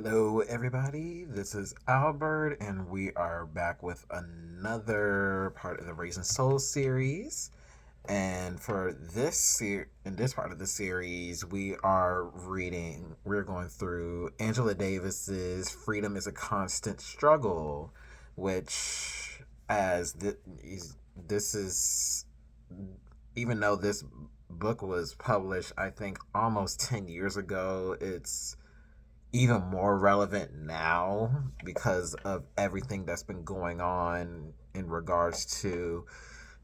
Hello, everybody. This is Albert, and we are back with another part of the Raising Soul series. And for in this part of the series, we're going through Angela Davis's "Freedom is a Constant Struggle," which, as this is, even though this book was published, I think almost 10 years ago, it's even more relevant now because of everything that's been going on in regards to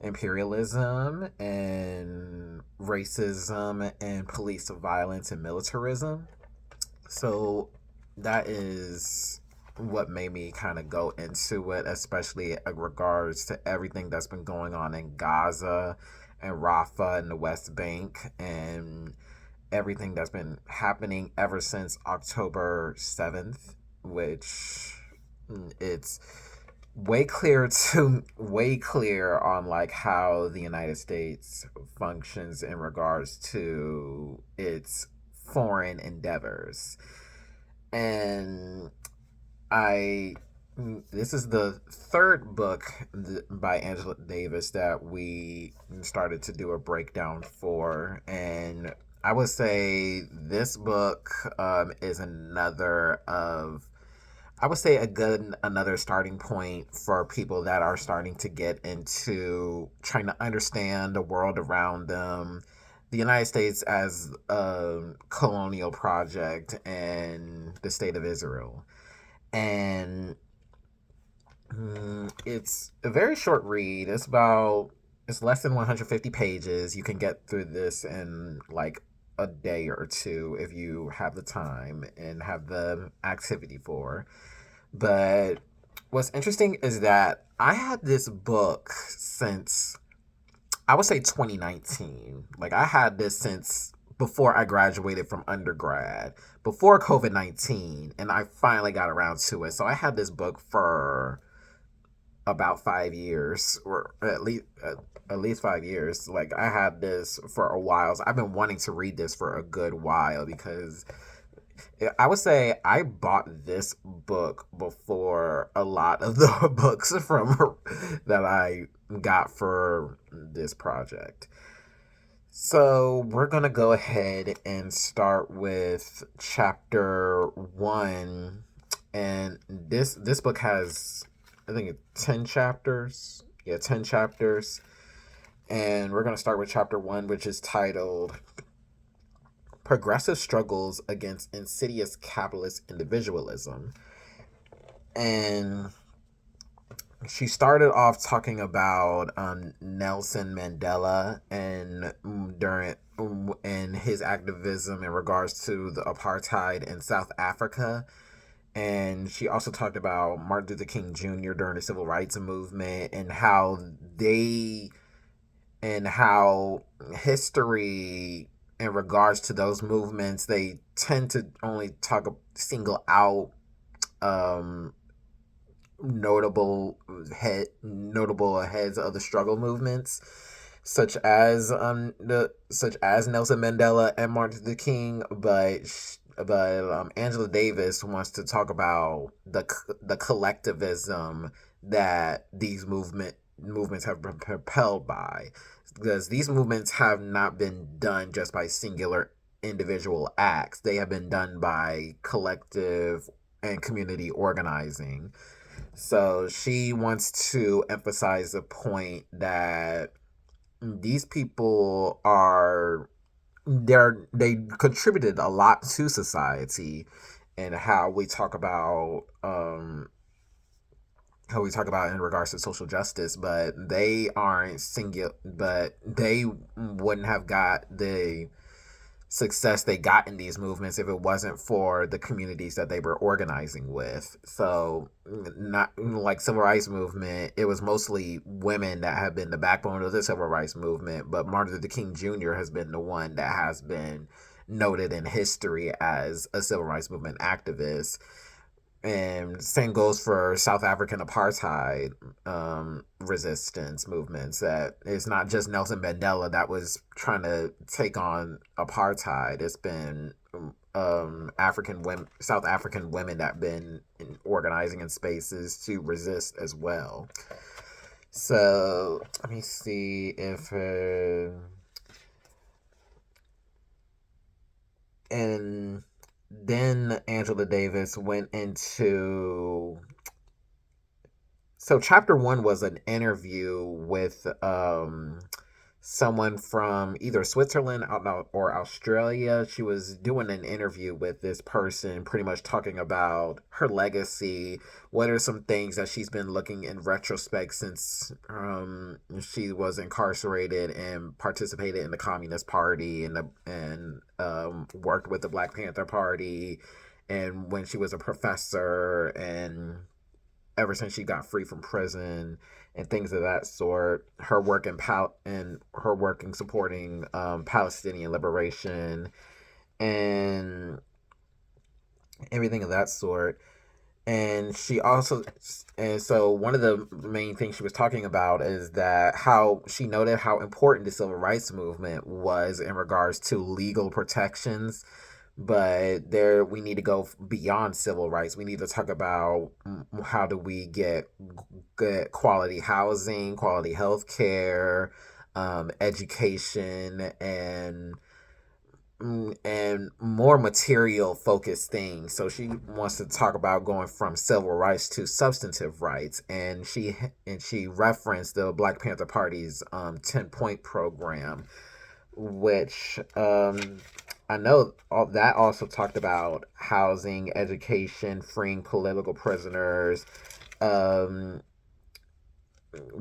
imperialism and racism and police violence and militarism. So that is what made me kind of go into it, especially in regards to everything that's been going on in Gaza and Rafah and the West Bank and everything that's been happening ever since October 7th, which it's way clear on like how the United States functions in regards to its foreign endeavors. And I this is the third book by Angela Davis that we started to do a breakdown for, and I would say this book is another of I would say a good another starting point for people that are starting to get into trying to understand the world around them, the United States as a colonial project, and the state of Israel. And it's a very short read. It's less than 150 pages. You can get through this in like a day or two if you have the time and have the activity for. But what's interesting is that I had this book since I would say 2019. Like I had this since before I graduated from undergrad, before COVID-19, and I finally got around to it. So I had this book for about 5 years, or at least 5 years. Like I had this for a while. So I've been wanting to read this for a good while because I would say I bought this book before a lot of the books from that I got for this project. So we're gonna go ahead and start with chapter one, and this book has I think it's 10 chapters. Yeah, 10 chapters, and we're gonna start with chapter one, which is titled "Progressive Struggles Against Insidious Capitalist Individualism," and she started off talking about Nelson Mandela and during and his activism in regards to the apartheid in South Africa. And she also talked about Martin Luther King Jr. during the civil rights movement they and how history in regards to those movements, they tend to only single out um notable heads of the struggle movements, such as Nelson Mandela and Martin Luther King, but Angela Davis wants to talk about the collectivism that these movements have been propelled by, because these movements have not been done just by singular individual acts. They have been done by collective and community organizing. So she wants to emphasize the point that these people are they contributed a lot to society, and how we talk about in regards to social justice, but they aren't singular, but they wouldn't have got the success they got in these movements if it wasn't for the communities that they were organizing with. So, not like civil rights movement, it was mostly women that have been the backbone of the civil rights movement, but Martin Luther King Jr. has been the one that has been noted in history as a civil rights movement activist. And same goes for South African apartheid resistance movements. That it's not just Nelson Mandela that was trying to take on apartheid. It's been African women, South African women that have been organizing in spaces to resist as well. So let me see if and then Angela Davis went into, so chapter one was an interview with someone from either Switzerland or Australia. She was doing an interview with this person, pretty much talking about her legacy. What are some things that she's been looking in retrospect since she was incarcerated and participated in the Communist Party and worked with the Black Panther Party, and when she was a professor and ever since she got free from prison and things of that sort. Her work and her work in supporting Palestinian liberation and everything of that sort. And she also, and so one of the main things she was talking about is that how she noted how important the civil rights movement was in regards to legal protections, but there we need to go beyond civil rights. We need to talk about how do we get good quality housing, quality health care, education, and more material focused things. So she wants to talk about going from civil rights to substantive rights, and she referenced the Black Panther Party's 10-point program, which I know that also talked about housing, education, freeing political prisoners, um,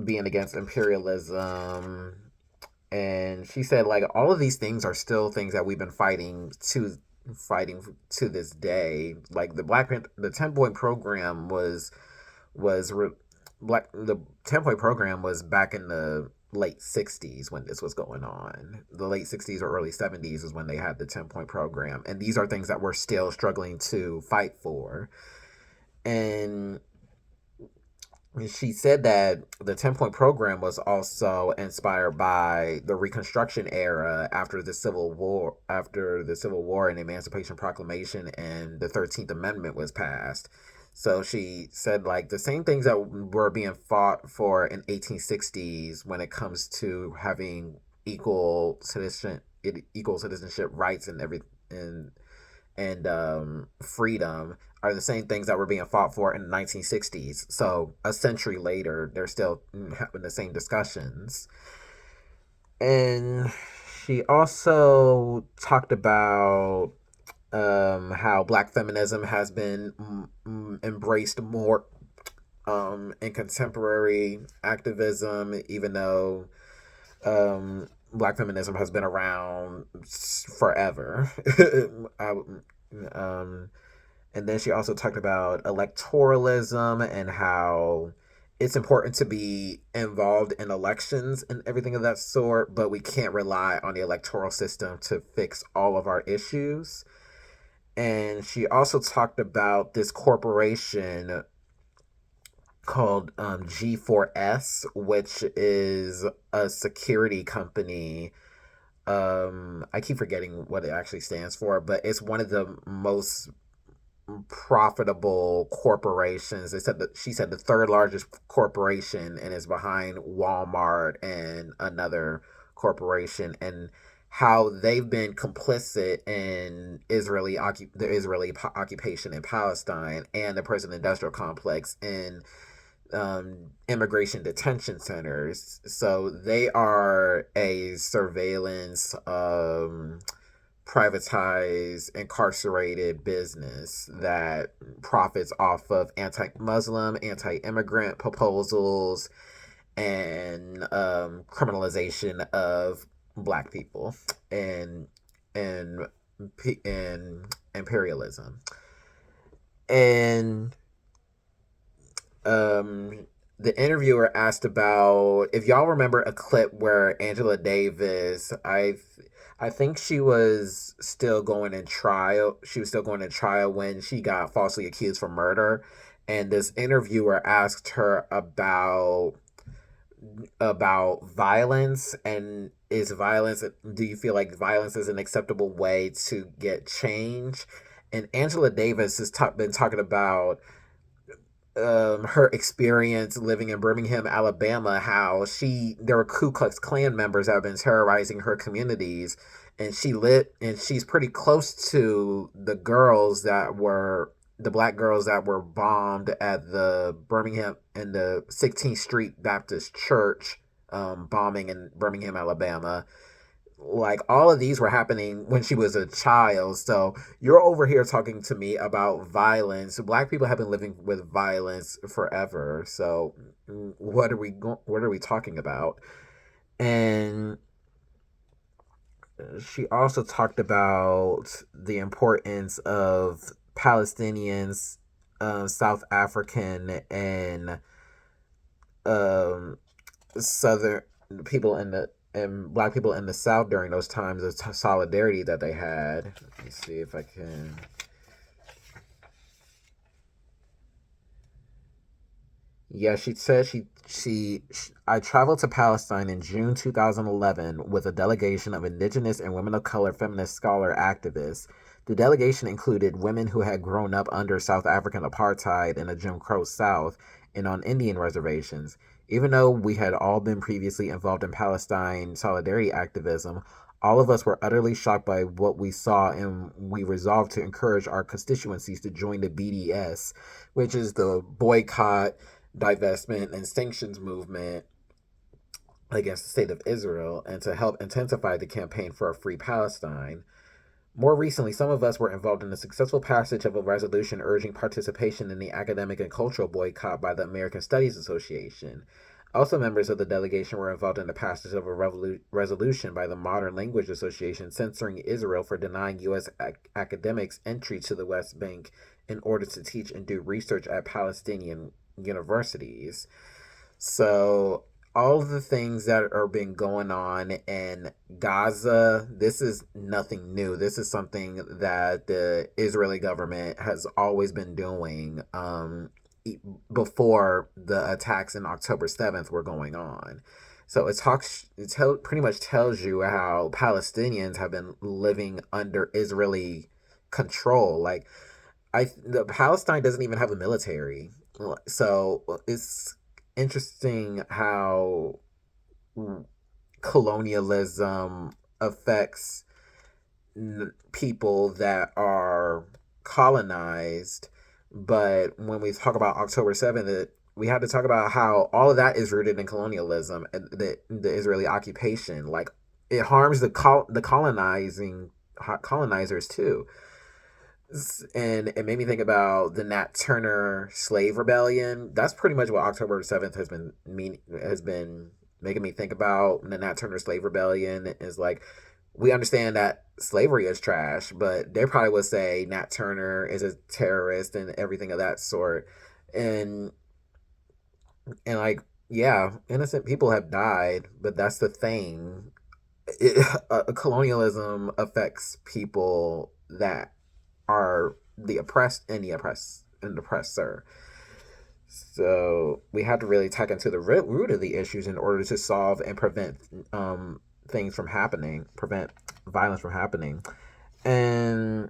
being against imperialism. And she said, like, all of these things are still things that we've been fighting to this day. Like the 10-point program was re, black the 10-point program was back in the late 60s when this was going on. The late 60s or early 70s is when they had the 10-point program, and these are things that we're still struggling to fight for. And she said that the 10-point program was also inspired by the Reconstruction era after the Civil War and Emancipation Proclamation and the 13th Amendment was passed. So she said, like, the same things that were being fought for in 1860s when it comes to having equal citizenship rights and freedom are the same things that were being fought for in the 1960s. So a century later, they're still having the same discussions. And she also talked about how Black feminism has been embraced more in contemporary activism, even though Black feminism has been around forever. I, um, and then she also talked about electoralism and how it's important to be involved in elections and everything of that sort, but we can't rely on the electoral system to fix all of our issues. And she also talked about this corporation called G4S, which is a security company. I keep forgetting what it actually stands for, but it's one of the most profitable corporations. She said the third largest corporation, and is behind Walmart and another corporation, and how they've been complicit in the Israeli occupation in Palestine and the prison industrial complex and immigration detention centers. So they are a surveillance privatized, incarcerated business that profits off of anti-Muslim, anti-immigrant proposals and criminalization of Black people and and and imperialism. And the interviewer asked about, if y'all remember a clip where Angela Davis, I think she was still going in trial. She was still going to trial when she got falsely accused for murder, and this interviewer asked her about violence and is violence, do you feel like violence is an acceptable way to get change? And Angela Davis has been talking about her experience living in Birmingham, Alabama, how there were Ku Klux Klan members that have been terrorizing her communities, and she's pretty close to the black girls that were bombed at the Birmingham and the 16th Street Baptist Church bombing in Birmingham, Alabama. Like, all of these were happening when she was a child. So you're over here talking to me about violence. Black people have been living with violence forever. So what are we talking about? And she also talked about the importance of Palestinians, South African, and um, Southern people and black people in the South during those times of solidarity that they had. Let me see if I can. Yeah, she said I traveled to Palestine in June 2011 with a delegation of indigenous and women of color feminist scholar activists. The delegation included women who had grown up under South African apartheid in a Jim Crow South and on Indian reservations. Even though we had all been previously involved in Palestine solidarity activism, all of us were utterly shocked by what we saw, and we resolved to encourage our constituencies to join the BDS, which is the boycott, divestment, and sanctions movement against the state of Israel, and to help intensify the campaign for a free Palestine. More recently, some of us were involved in the successful passage of a resolution urging participation in the academic and cultural boycott by the American Studies Association. Also, members of the delegation were involved in the passage of a resolution by the Modern Language Association censoring Israel for denying U.S. academics entry to the West Bank in order to teach and do research at Palestinian universities. So all of the things that are been going on in Gaza, this is nothing new. This is something that the Israeli government has always been doing before the attacks in October 7th were going on. So pretty much tells you how Palestinians have been living under Israeli control. Like, the Palestine doesn't even have a military. So it's interesting how colonialism affects people that are colonized. But when we talk about October 7th, we have to talk about how all of that is rooted in colonialism and the Israeli occupation. Like, it harms the colonizers too. And it made me think about the Nat Turner slave rebellion. That's pretty much what October 7th has been making me think about. The Nat Turner slave rebellion is like, we understand that slavery is trash, but they probably would say Nat Turner is a terrorist and everything of that sort. And like, yeah, innocent people have died, but that's the thing. Colonialism affects people that are the oppressed and the oppressor. So we have to really tap into the root of the issues in order to solve and prevent things from happening, prevent violence from happening. And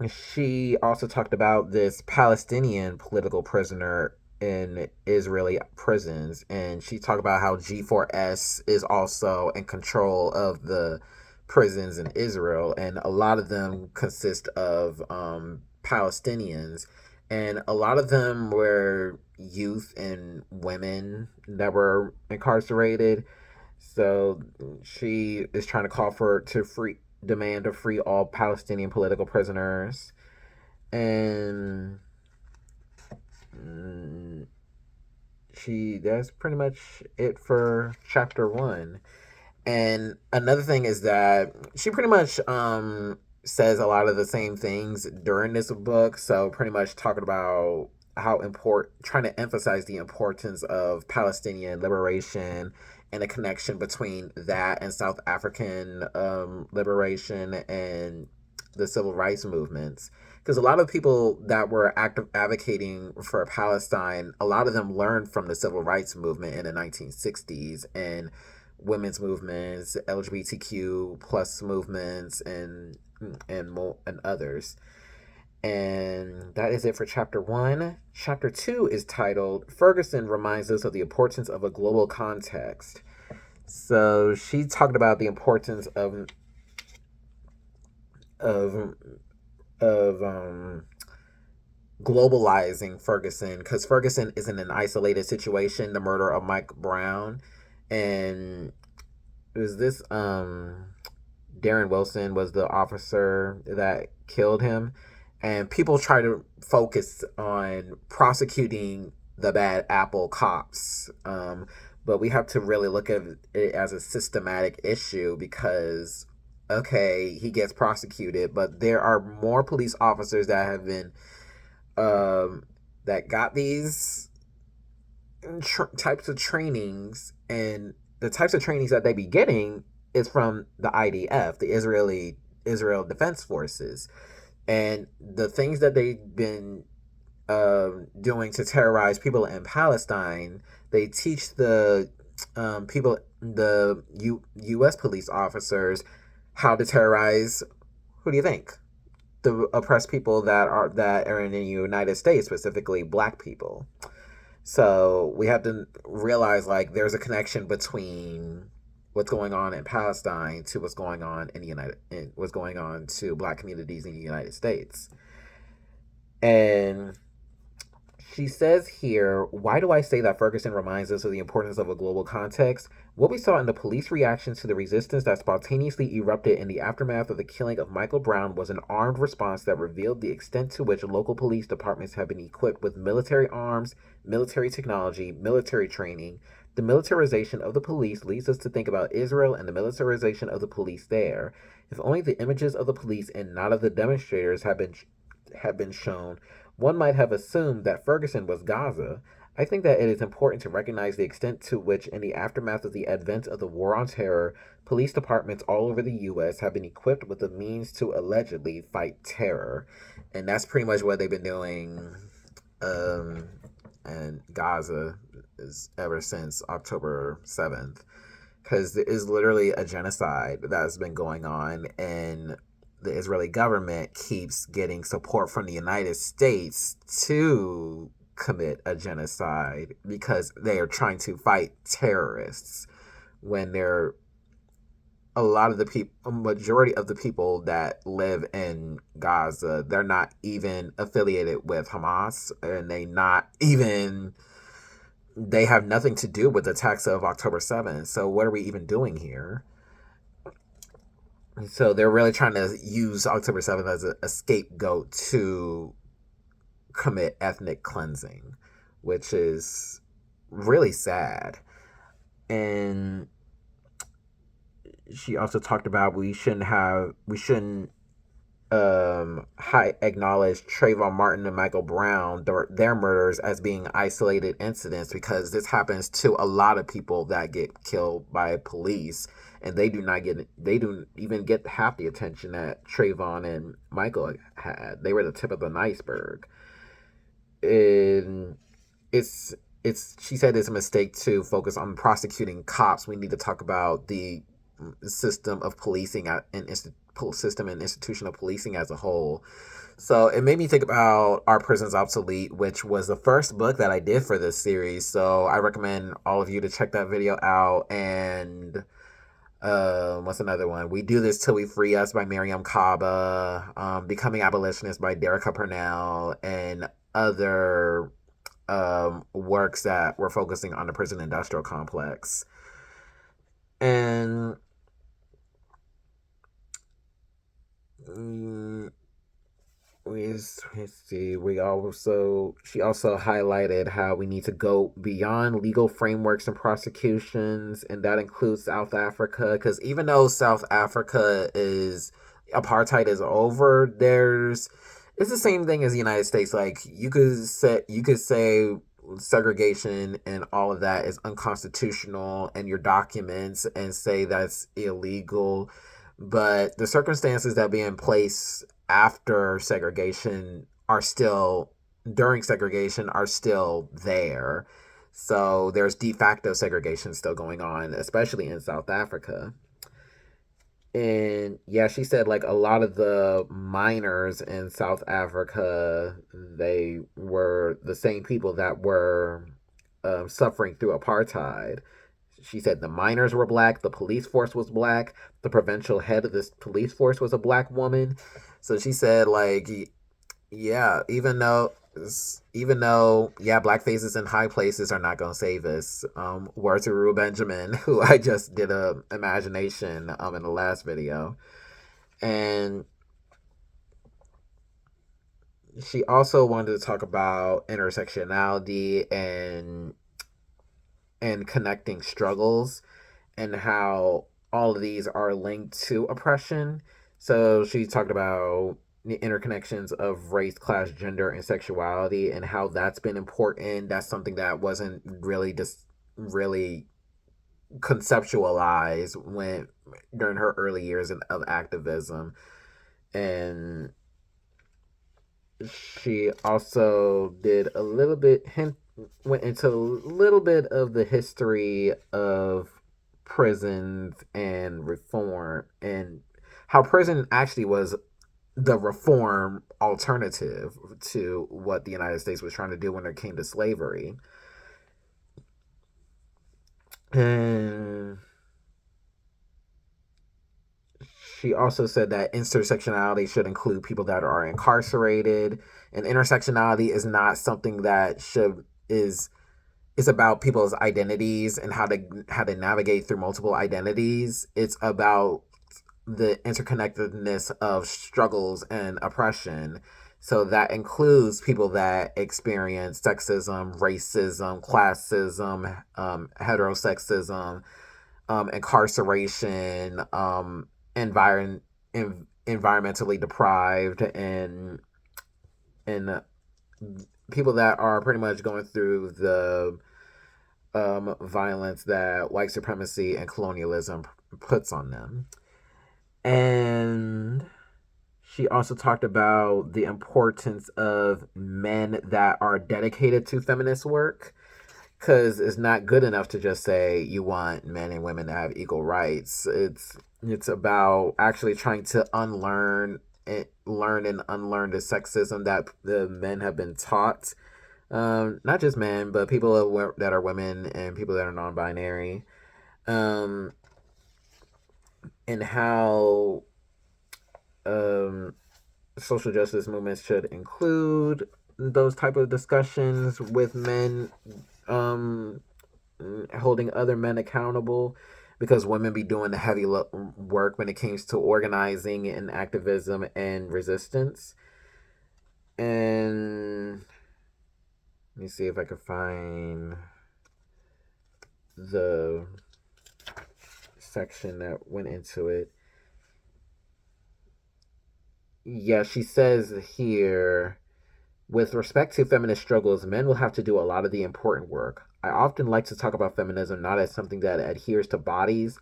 she also talked about this Palestinian political prisoner in Israeli prisons, and she talked about how G4S is also in control of the prisons in Israel, and a lot of them consist of Palestinians, and a lot of them were youth and women that were incarcerated. So she is trying to call for to free demand to free all Palestinian political prisoners, and that's pretty much it for chapter 1. And another thing is that she pretty much says a lot of the same things during this book. So pretty much talking about trying to emphasize the importance of Palestinian liberation and a connection between that and South African liberation and the civil rights movements. Because a lot of people that were advocating for Palestine, a lot of them learned from the civil rights movement in the 1960s, and women's movements, LGBTQ plus movements, and others. And that is it for chapter one. Chapter two is titled Ferguson Reminds Us of the Importance of a Global Context. So she talked about the importance of of globalizing Ferguson, because Ferguson isn't an isolated situation. The murder of Mike Brown, and it was this Darren Wilson was the officer that killed him, and people try to focus on prosecuting the bad apple cops. But we have to really look at it as a systematic issue because, okay, he gets prosecuted, but there are more police officers that have been that got these types of trainings, and the types of trainings that they be getting is from the IDF, the Israel Defense Forces, and the things that they've been doing to terrorize people in Palestine. They teach the people, the U.S. police officers, how to terrorize. Who do you think? The oppressed people that are in the United States, specifically Black people. So we have to realize like there's a connection between what's going on in Palestine to what's going on what's going on to Black communities in the United States. And she says here, why do I say that Ferguson reminds us of the importance of a global context? What we saw in the police reactions to the resistance that spontaneously erupted in the aftermath of the killing of Michael Brown was an armed response that revealed the extent to which local police departments have been equipped with military arms, military technology, military training. The militarization of the police leads us to think about Israel and the militarization of the police there. If only the images of the police and not of the demonstrators had been shown, one might have assumed that Ferguson was Gaza. I think that it is important to recognize the extent to which, in the aftermath of the advent of the War on Terror, police departments all over the U.S. have been equipped with the means to allegedly fight terror. And that's pretty much what they've been doing in Gaza ever since October 7th. Because there is literally a genocide that has been going on, and the Israeli government keeps getting support from the United States to commit a genocide because they are trying to fight terrorists when they're a lot of the people, a majority of the people that live in Gaza, they're not even affiliated with Hamas, and they have nothing to do with the attacks of October 7th. So what are we even doing here? So they're really trying to use October 7th as a scapegoat to commit ethnic cleansing, which is really sad. And she also talked about we shouldn't acknowledge Trayvon Martin and Michael Brown, their murders, as being isolated incidents, because this happens to a lot of people that get killed by police, and they don't even get half the attention that Trayvon and Michael had. They were the tip of an iceberg. And she said it's a mistake to focus on prosecuting cops. We need to talk about the system of policing and system and institution of policing as a whole. So it made me think about Our Prison's Obsolete, which was the first book that I did for this series. So I recommend all of you to check that video out. And what's another one? We Do This Till We Free Us by Miriam Kaba, Becoming Abolitionist by Derica Purnell, and other works that were focusing on the prison industrial complex. And let's see. She also highlighted how we need to go beyond legal frameworks and prosecutions, and that includes South Africa. Because even though South Africa is apartheid is over, it's the same thing as the United States. Like you could say segregation and all of that is unconstitutional in your documents and say that's illegal, but the circumstances that be in place after segregation are still during segregation are still there. So there's de facto segregation still going on, especially in South Africa. And yeah, she said like a lot of the miners in South Africa, they were the same people that were suffering through apartheid. She said the miners were black, the police force was black, the provincial head of this police force was a black woman. So she said like, yeah, even though yeah, black faces in high places are not gonna save us. Word to Rue Benjamin, who I just did a imagination in the last video. And she also wanted to talk about intersectionality and connecting struggles and how all of these are linked to oppression. So she talked about the interconnections of race, class, gender, and sexuality, and how that's been important. That's something that wasn't really just really conceptualized when during her early years of activism. And she also did a little bit went into a little bit of the history of prisons and reform and how prison actually was the reform alternative to what the United States was trying to do when it came to slavery. And she also said that intersectionality should include people that are incarcerated, and intersectionality is not something that should is about people's identities and how to navigate through multiple identities. It's about the interconnectedness of struggles and oppression. So that includes people that experience sexism, racism, classism, heterosexism, incarceration, environmentally deprived, and people that are pretty much going through the violence that white supremacy and colonialism puts on them. And she also talked about the importance of men that are dedicated to feminist work, because it's not good enough to just say you want men and women to have equal rights. It's about actually trying to learn and unlearn the sexism that the men have been taught. Not just men, but people that are women and people that are non-binary. Um, and how um, social justice movements should include those type of discussions with men um, holding other men accountable, because women be doing the heavy work when it comes to organizing and activism and resistance. And let me see if I can find the section that went into it. Yeah, she says here, with respect to feminist struggles, men will have to do a lot of the important work. I often like to talk about feminism not as something that adheres to bodies,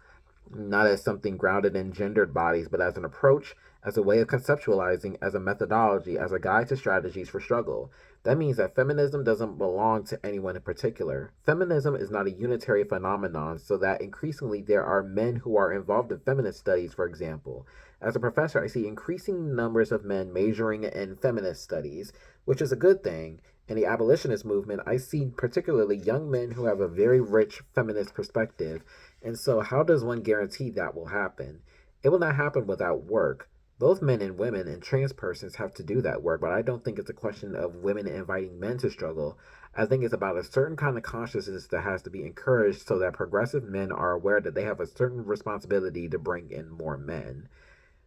not as something grounded in gendered bodies, but as an approach, as a way of conceptualizing, as a methodology, as a guide to strategies for struggle. That means that feminism doesn't belong to anyone in particular. Feminism is not a unitary phenomenon, so that increasingly there are men who are involved in feminist studies, for example. As a professor, I see increasing numbers of men majoring in feminist studies, which is a good thing. In the abolitionist movement, I see particularly young men who have a very rich feminist perspective. And so, how does one guarantee that will happen? It will not happen without work. Both men and women and trans persons have to do that work, but I don't think it's a question of women inviting men to struggle. I think it's about a certain kind of consciousness that has to be encouraged so that progressive men are aware that they have a certain responsibility to bring in more men.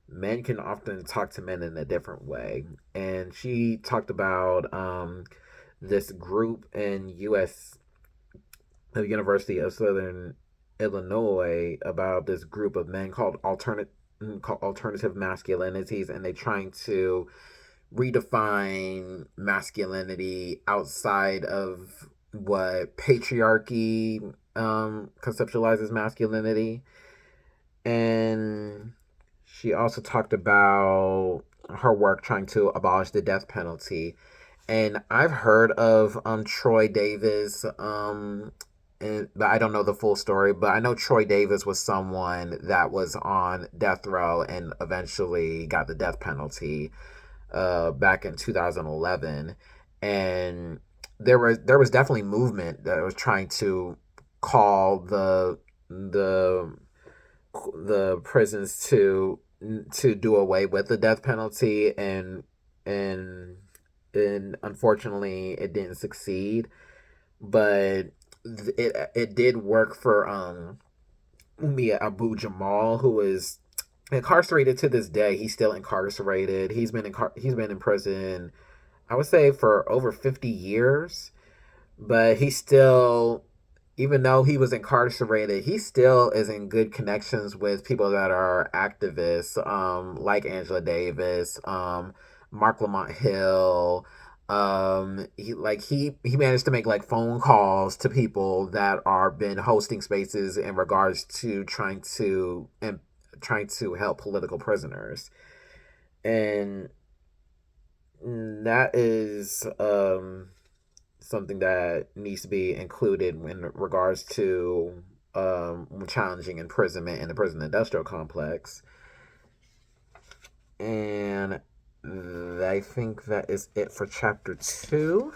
Men can often talk to men in a different way. And she talked about this group in the University of Southern Illinois, about this group of men called alternative masculinities, and they're trying to redefine masculinity outside of what patriarchy conceptualizes masculinity. And she also talked about her work trying to abolish the death penalty. And I've heard of Troy Davis, but I don't know the full story. But I know Troy Davis was someone that was on death row and eventually got the death penalty back in 2011, and there was definitely movement that was trying to call the the prisons to do away with the death penalty, and and unfortunately it didn't succeed, but it did work for Umia Abu Jamal, who is incarcerated to this day. He's still incarcerated. He's been in prison, I would say, for over 50 years, but he still, even though he was incarcerated, he still is in good connections with people that are activists, like Angela Davis, Mark Lamont Hill. He managed to make like phone calls to people that are been hosting spaces in regards to trying to help political prisoners, and that is something that needs to be included in regards to challenging imprisonment in the prison industrial complex. And I think that is it for chapter 2.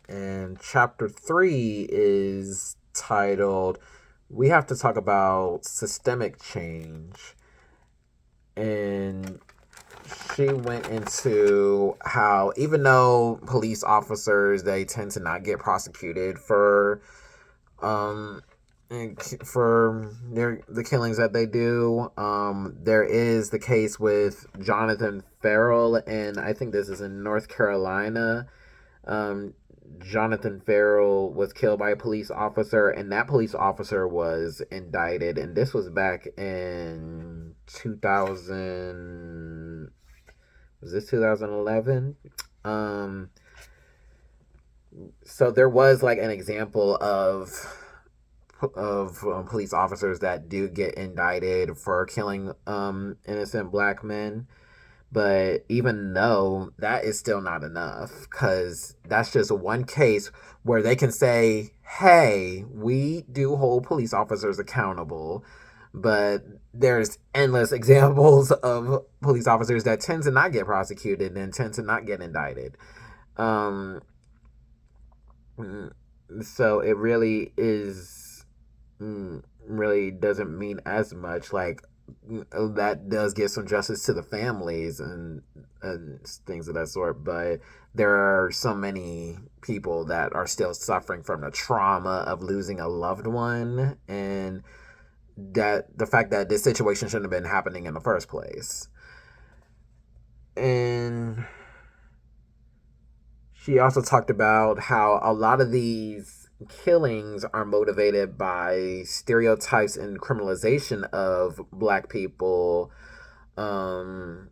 And chapter 3 is titled "We Have to Talk About Systemic Change." And she went into how, even though police officers, they tend to not get prosecuted um for the killings that they do, there is the case with Jonathan Farrell, and I think this is in North Carolina. um Jonathan Farrell was killed by a police officer, and that police officer was indicted, and this was back in 2000. Was this 2011? Um, so there was like an example of police officers that do get indicted for killing innocent black men. But even though that is still not enough, because that's just one case where they can say, hey, we do hold police officers accountable. But there's endless examples of police officers that tend to not get prosecuted and tend to not get indicted. Um, so it really is, really doesn't mean as much. Like, that does give some justice to the families and things of that sort, but there are so many people that are still suffering from the trauma of losing a loved one, and that the fact that this situation shouldn't have been happening in the first place. And she also talked about how a lot of these killings are motivated by stereotypes and criminalization of black people, um,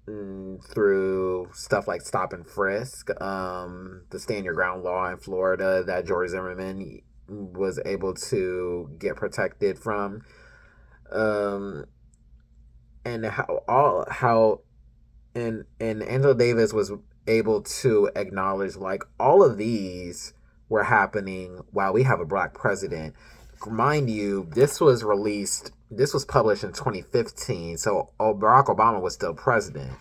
through stuff like stop and frisk, the stand your ground law in Florida that George Zimmerman was able to get protected from, um, and how and Angela Davis was able to acknowledge like all of these were happening while we have a black president. Mind you, this was published in 2015, so Barack Obama was still president.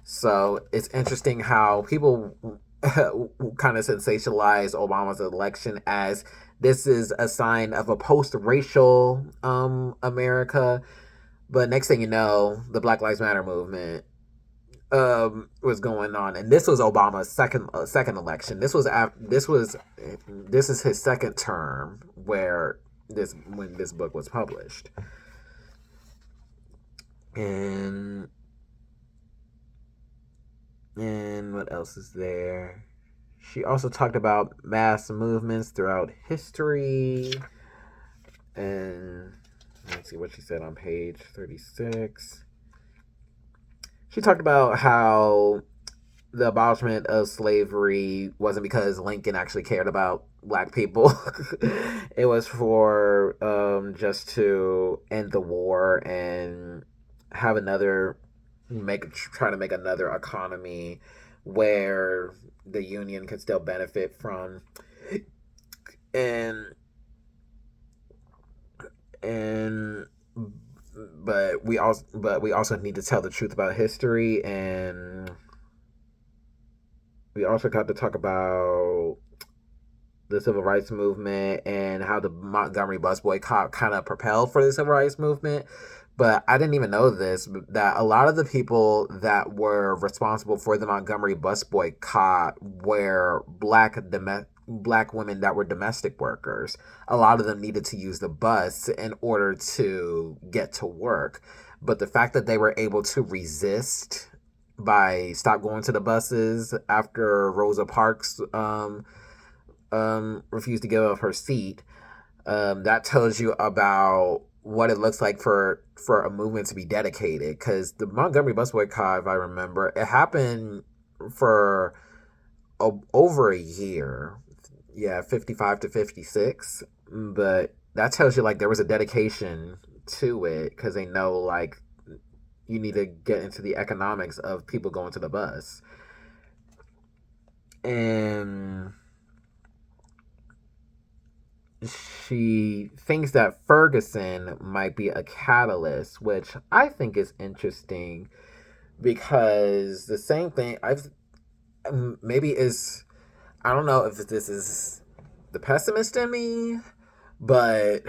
So it's interesting how people kind of sensationalize Obama's election as this is a sign of a post-racial America. But next thing you know, the Black Lives Matter movement was going on, and this was Obama's second election. This is his second term where this when this book was published. And what else is there? She also talked about mass movements throughout history, and let's see what she said on page 36. She talked about how the abolishment of slavery wasn't because Lincoln actually cared about black people. It was for just to end the war and have another try to make another economy where the union can still benefit from, and and but we also need to tell the truth about history, and we also got to talk about the civil rights movement and how the Montgomery bus boycott kind of propelled for the civil rights movement. But I didn't even know this, that a lot of the people that were responsible for the Montgomery bus boycott were black women that were domestic workers. A lot of them needed to use the bus in order to get to work. But the fact that they were able to resist by stop going to the buses after Rosa Parks refused to give up her seat, that tells you about what it looks like for a movement to be dedicated. Because the Montgomery bus boycott, if I remember, it happened for over a year. Yeah, 55 to 56. But that tells you like there was a dedication to it, because they know like you need to get into the economics of people going to the bus. And she thinks that Ferguson might be a catalyst, which I think is interesting, because the same thing I've maybe is, I don't know if this is the pessimist in me, but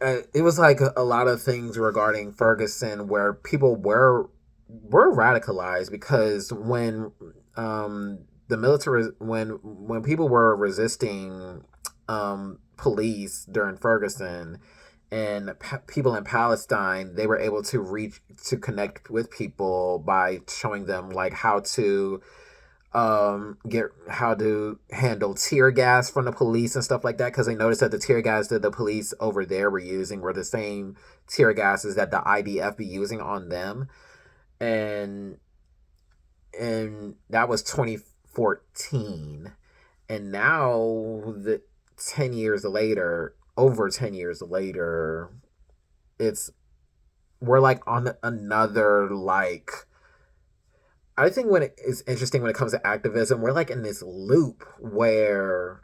it was like a lot of things regarding Ferguson where people were radicalized, because when the military, when people were resisting police during Ferguson, and people in Palestine, they were able to connect with people by showing them like get how to handle tear gas from the police and stuff like that, because they noticed that the tear gas that the police over there were using were the same tear gases that the IDF be using on them. and and that was 2014. And now, the 10 years later, over 10 years later, it's we're like on another, like, I think when it is interesting when it comes to activism, we're like in this loop where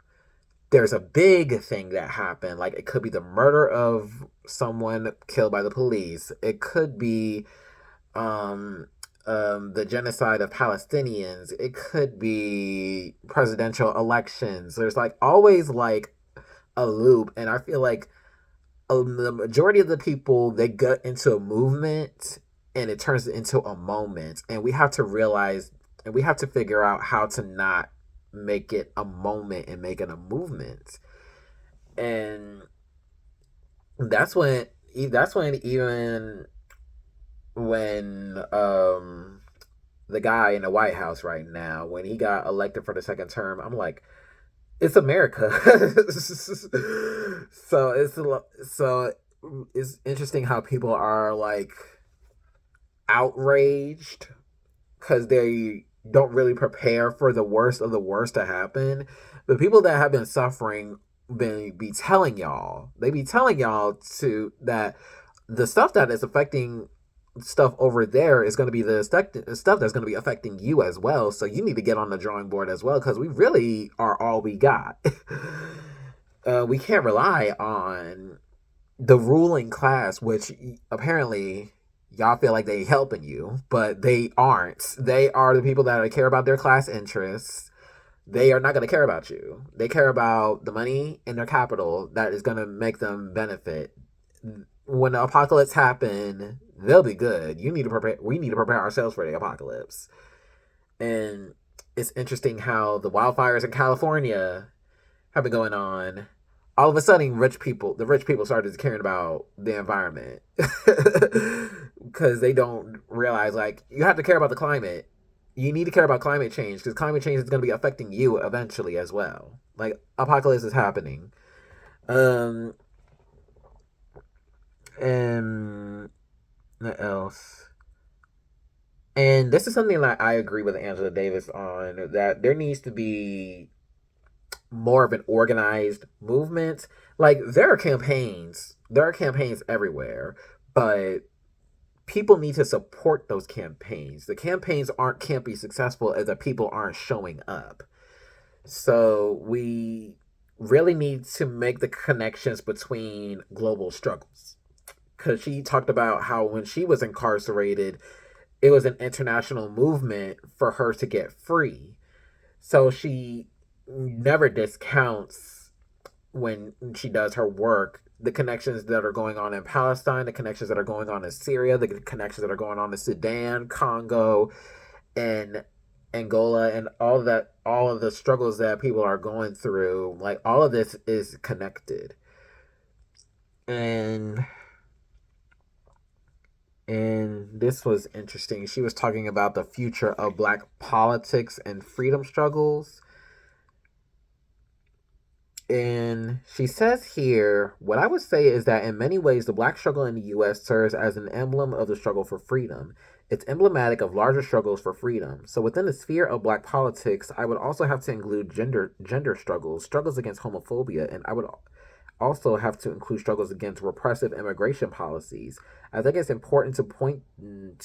there's a big thing that happened. Like, it could be the murder of someone killed by the police. It could be the genocide of Palestinians. It could be presidential elections. There's like always like a loop, and I feel like the majority of the people, they get into a movement and it turns into a moment, and we have to realize, and we have to figure out how to not make it a moment and make it a movement. And that's when even when the guy in the White House right now, when he got elected for the second term, I'm like, it's America. so it's interesting how people are like outraged because they don't really prepare for the worst of the worst to happen. The people that have been suffering be telling y'all, they be telling y'all to that the stuff that is affecting stuff over there is going to be the stuff that's going to be affecting you as well. So you need to get on the drawing board as well, because we really are all we got. We can't rely on the ruling class, which apparently y'all feel like they helping you, but they aren't. They are the people that care about their class interests. They are not going to care about you. They care about the money and their capital that is going to make them benefit. When the apocalypse happen, they'll be good. You need to prepare. We need to prepare ourselves for the apocalypse. And it's interesting how the wildfires in California have been going on. All of a sudden, the rich people started caring about the environment, because they don't realize, like, you have to care about the climate. You need to care about climate change, because climate change is going to be affecting you eventually as well. Like, apocalypse is happening. Um, and what else? And this is something that I agree with Angela Davis on, that there needs to be more of an organized movement. Like, there are campaigns everywhere, but people need to support those campaigns. The campaigns can't be successful if the people aren't showing up. So we really need to make the connections between global struggles. Because she talked about how when she was incarcerated, it was an international movement for her to get free. So she never discounts when she does her work the connections that are going on in Palestine, the connections that are going on in Syria, the connections that are going on in Sudan, Congo, and Angola, and all that, all of the struggles that people are going through. Like all of this is connected. And this was interesting. She was talking about the future of black politics and freedom struggles. And she says here, what I would say is that in many ways, the black struggle in the US serves as an emblem of the struggle for freedom. It's emblematic of larger struggles for freedom. So within the sphere of black politics, I would also have to include gender struggles, struggles against homophobia, and I would also have to include struggles against repressive immigration policies. I think it's important to point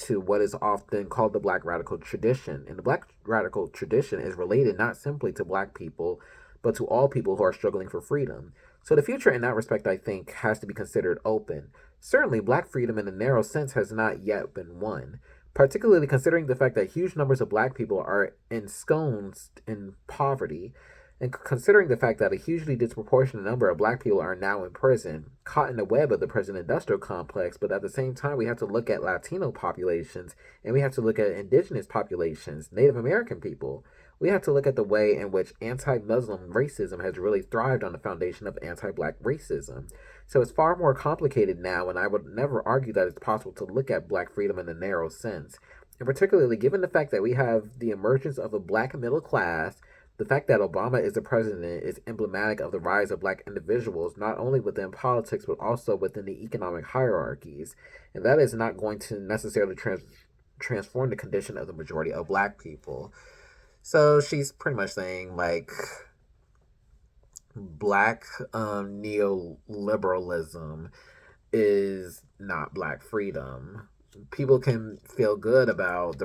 to what is often called the black radical tradition. And the black radical tradition is related not simply to black people, but to all people who are struggling for freedom. So the future in that respect, I think, has to be considered open. Certainly, black freedom in a narrow sense has not yet been won, particularly considering the fact that huge numbers of black people are ensconced in poverty, and considering the fact that a hugely disproportionate number of black people are now in prison, caught in the web of the prison industrial complex. But at the same time, we have to look at Latino populations, and we have to look at indigenous populations, Native American people. We have to look at the way in which anti Muslim racism has really thrived on the foundation of anti black racism. So it's far more complicated now, and I would never argue that it's possible to look at black freedom in a narrow sense. And particularly given the fact that we have the emergence of a black middle class, the fact that Obama is the president is emblematic of the rise of black individuals, not only within politics, but also within the economic hierarchies. And that is not going to necessarily transform the condition of the majority of black people. So she's pretty much saying, like, black neoliberalism is not black freedom. People can feel good about the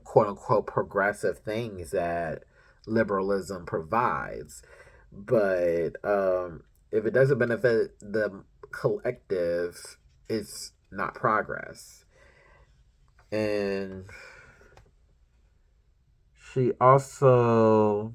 quote unquote progressive things that liberalism provides, but if it doesn't benefit the collective, it's not progress. And she also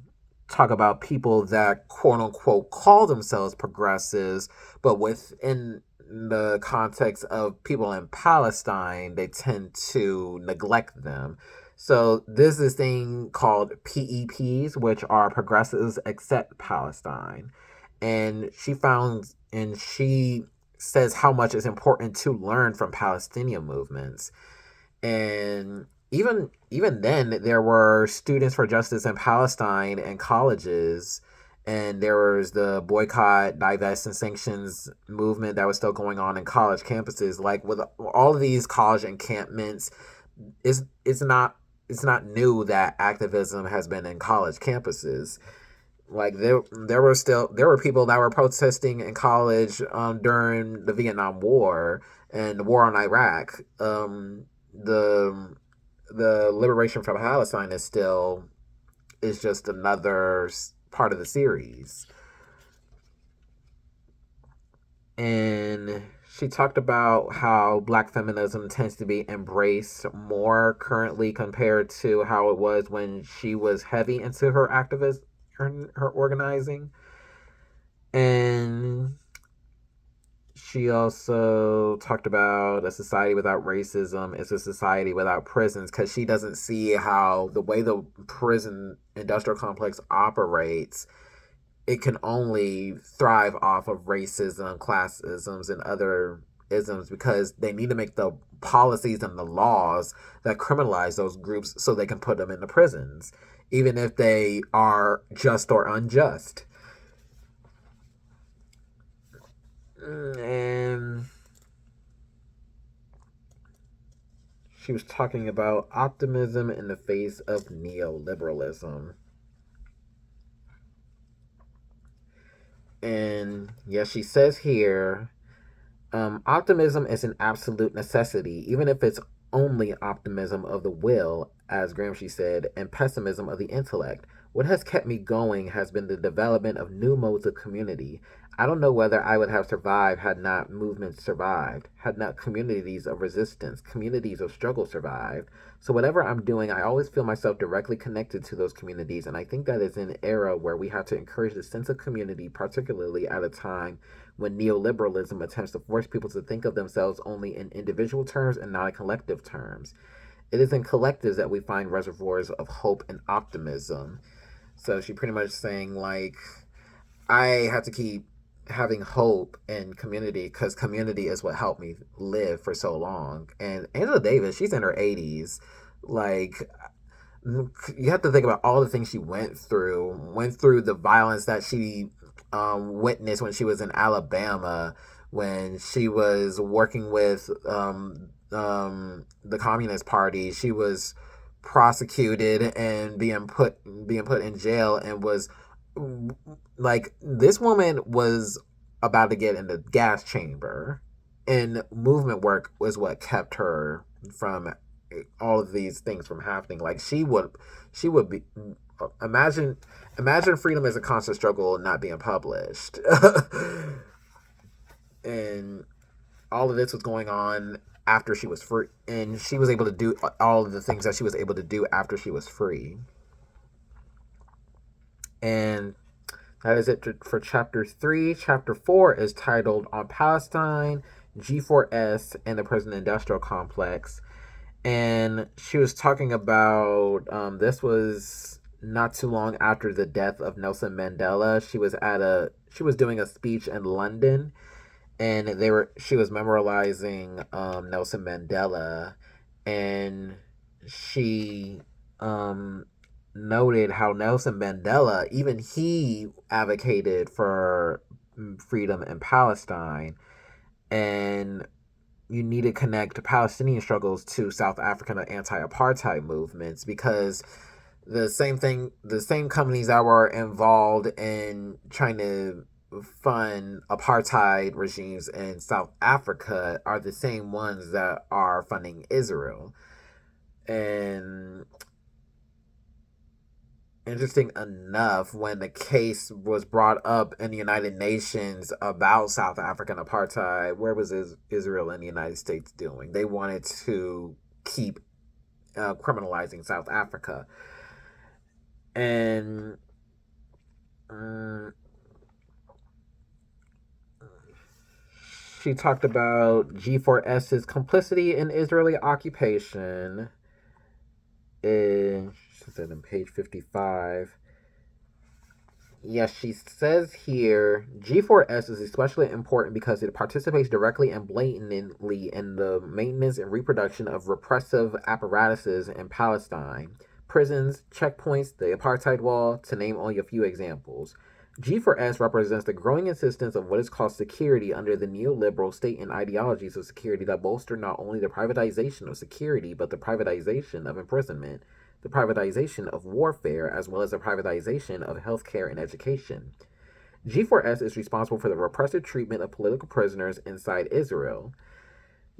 talk about people that quote unquote call themselves progressives, but within the context of people in Palestine, they tend to neglect them. So there's this thing called PEPs, which are Progressives Accept Palestine. And she says how much it's important to learn from Palestinian movements. And even then, there were students for justice in Palestine and colleges, and there was the boycott, divest, and sanctions movement that was still going on in college campuses. Like with all of these college encampments, it's not it's not new that activism has been in college campuses. Like there were people that were protesting in college during the Vietnam War and the war on Iraq. The liberation from Palestine is just another part of the series. And she talked about how black feminism tends to be embraced more currently compared to how it was when she was heavy into her organizing. And she also talked about a society without racism is a society without prisons, because she doesn't see how the way the prison industrial complex operates, it can only thrive off of racism, classisms, and other isms, because they need to make the policies and the laws that criminalize those groups so they can put them in the prisons, even if they are just or unjust. And she was talking about optimism in the face of neoliberalism. And yes, she says here, Optimism is an absolute necessity, even if it's only optimism of the will, as Gramsci said, and pessimism of the intellect. What has kept me going has been the development of new modes of community. I don't know whether I would have survived had not movements survived, had not communities of resistance, communities of struggle survived. So, whatever I'm doing, I always feel myself directly connected to those communities, and I think that is an era where we have to encourage the sense of community, particularly at a time when neoliberalism attempts to force people to think of themselves only in individual terms and not in collective terms. It is in collectives that we find reservoirs of hope and optimism. So she pretty much saying, like, I have to keep having hope in community because community is what helped me live for so long. And Angela Davis, she's in her 80s. Like, you have to think about all the things she went through the violence that she witnessed when she was in Alabama, when she was working with the Communist Party. She was prosecuted and being put in jail, and was like, this woman was about to get in the gas chamber, and movement work was what kept her from all of these things from happening. Like, she would be, imagine freedom as a constant struggle not being published. And all of this was going on after she was free, and she was able to do all of the things that she was able to do after she was free. And that is it for chapter 3. Chapter 4 is titled On Palestine, G4S, and the Prison Industrial Complex. And she was talking about, this was not too long after the death of Nelson Mandela. She was doing a speech in London, and she was memorializing Nelson Mandela, and she noted how Nelson Mandela, even he advocated for freedom in Palestine, and you need to connect Palestinian struggles to South African anti-apartheid movements, because the same companies that were involved in trying to fund apartheid regimes in South Africa are the same ones that are funding Israel. And interesting enough, when the case was brought up in the United Nations about South African apartheid, where was Israel and the United States doing? They wanted to keep criminalizing South Africa. And she talked about G4S's complicity in Israeli occupation. She said on page 55. Yes, she says here, G4S is especially important because it participates directly and blatantly in the maintenance and reproduction of repressive apparatuses in Palestine, prisons, checkpoints, the apartheid wall, to name only a few examples. G4S represents the growing insistence of what is called security under the neoliberal state and ideologies of security that bolster not only the privatization of security, but the privatization of imprisonment, the privatization of warfare, as well as the privatization of healthcare and education. G4S is responsible for the repressive treatment of political prisoners inside Israel.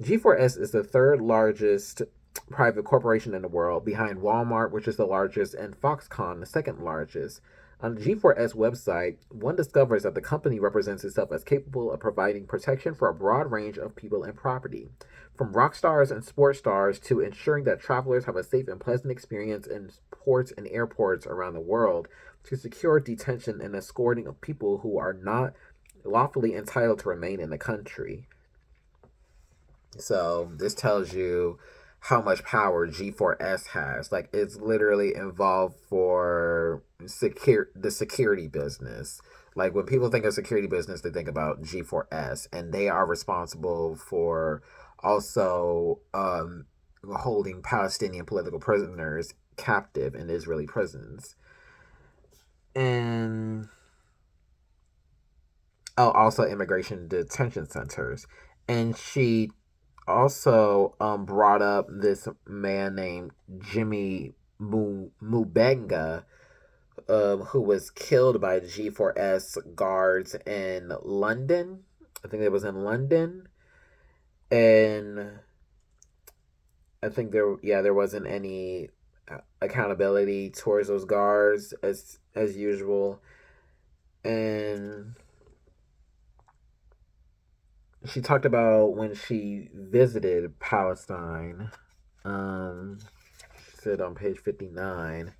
G4S is the third largest private corporation in the world, behind Walmart, which is the largest, and Foxconn, the second largest. On the G4S website, one discovers that the company represents itself as capable of providing protection for a broad range of people and property, from rock stars and sports stars to ensuring that travelers have a safe and pleasant experience in ports and airports around the world, to secure detention and escorting of people who are not lawfully entitled to remain in the country. So this tells you how much power G4S has. Like, it's literally involved for the security business. Like, when people think of security business, they think about G4S, and they are responsible for also holding Palestinian political prisoners captive in Israeli prisons. And also immigration detention centers. And she also brought up this man named Jimmy Mubenga, who was killed by G4S guards in London. I think it was in London. And I think there wasn't any accountability towards those guards as usual. And she talked about when she visited Palestine. She said on page 59.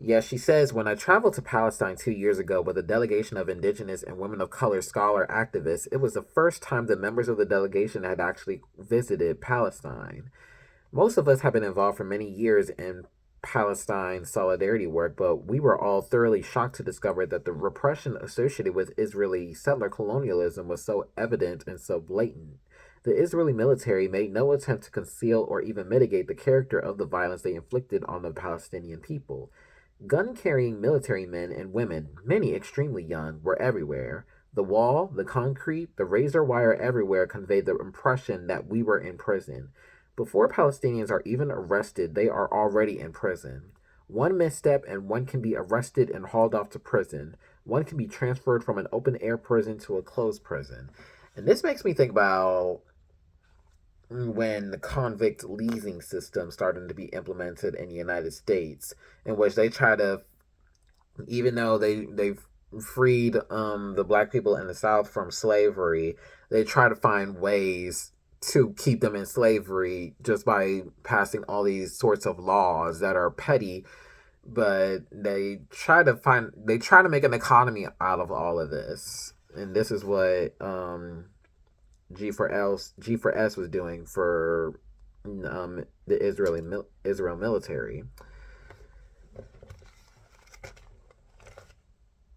Yeah, she says, when I traveled to Palestine 2 years ago with a delegation of indigenous and women of color scholar activists, it was the first time the members of the delegation had actually visited Palestine. Most of us have been involved for many years in Palestine solidarity work, but we were all thoroughly shocked to discover that the repression associated with Israeli settler colonialism was so evident and so blatant. The Israeli military made no attempt to conceal or even mitigate the character of the violence they inflicted on the Palestinian people. Gun carrying military men and women, many extremely young, were everywhere. The wall, the concrete, the razor wire everywhere conveyed the impression that we were in prison. Before Palestinians are even arrested, they are already in prison. One misstep and one can be arrested and hauled off to prison. One can be transferred from an open air prison to a closed prison. And this makes me think about when the convict leasing system started to be implemented in the United States, in which they try to, even though they've freed the black people in the South from slavery, they try to find ways to keep them in slavery just by passing all these sorts of laws that are petty, but they try to make an economy out of all of this. And this is what G4S was doing for the Israel military.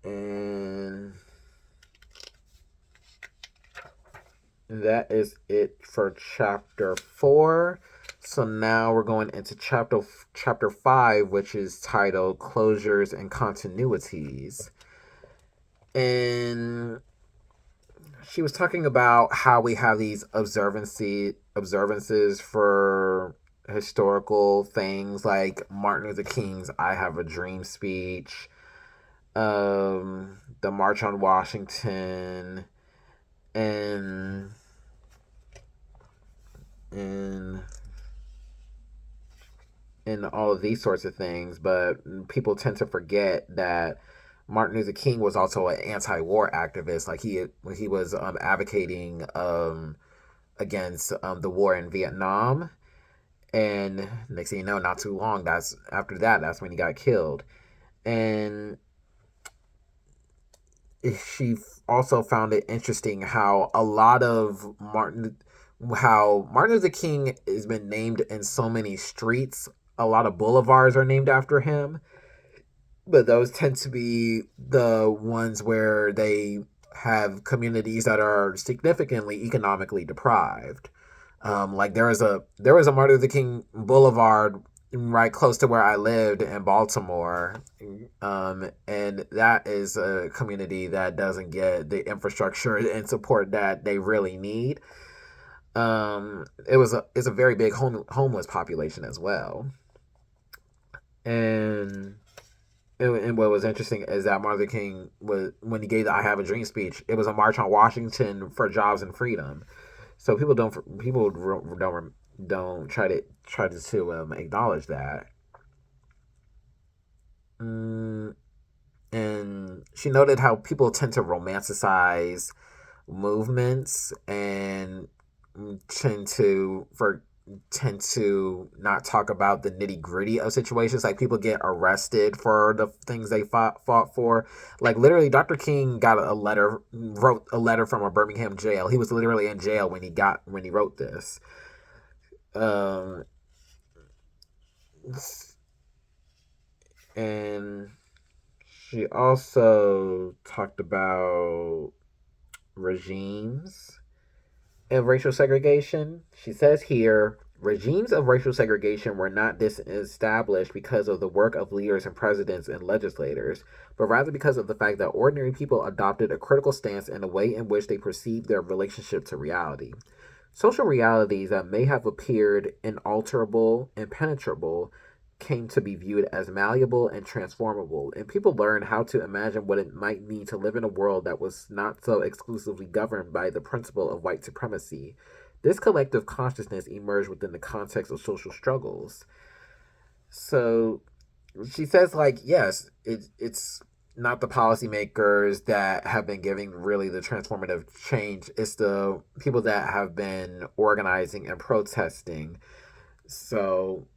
And that is it for chapter 4. So now we're going into chapter 5, which is titled Closures and Continuities. And she was talking about how we have these observances for historical things like Martin Luther King's "I Have a Dream" speech, the March on Washington, and and and all of these sorts of things. But people tend to forget that Martin Luther King was also an anti-war activist. Like he was advocating against the war in Vietnam, and next thing you know, not too long, that's when he got killed. And she also found it interesting how Martin Luther King has been named in so many streets. A lot of boulevards are named after him, but those tend to be the ones where they have communities that are significantly economically deprived. Like there was a Martin Luther King Boulevard right close to where I lived in Baltimore, and that is a community that doesn't get the infrastructure and support that they really need. It's a very big homeless population as well, and and what was interesting is that Martin Luther King was, when he gave the "I Have a Dream" speech, it was a march on Washington for jobs and freedom. So people don't try to acknowledge that. Mm, and she noted how people tend to romanticize movements and tend to for tend to not talk about the nitty gritty of situations. Like people get arrested for the things they fought for. Like literally, Dr. King wrote a letter from a Birmingham jail. He was literally in jail when he wrote this. Um, and she also talked about regimes of racial segregation. She says here, regimes of racial segregation were not established because of the work of leaders and presidents and legislators, but rather because of the fact that ordinary people adopted a critical stance in the way in which they perceived their relationship to reality. Social realities that may have appeared inalterable and penetrable came to be viewed as malleable and transformable, and people learned how to imagine what it might mean to live in a world that was not so exclusively governed by the principle of white supremacy. This collective consciousness emerged within the context of social struggles. So she says, like, yes, it's not the policymakers that have been giving really the transformative change. It's the people that have been organizing and protesting. So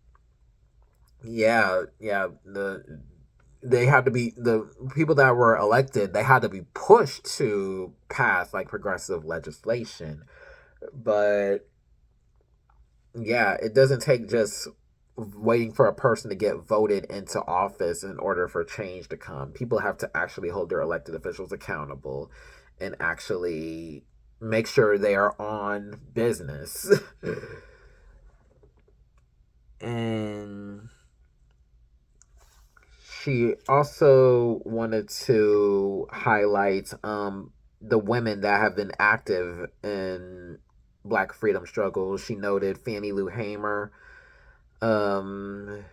yeah, they had to be the people that were elected. They had to be pushed to pass like progressive legislation. But yeah, it doesn't take just waiting for a person to get voted into office in order for change to come. People have to actually hold their elected officials accountable and actually make sure they are on business. And she also wanted to highlight the women that have been active in Black freedom struggles. She noted Fannie Lou Hamer, um,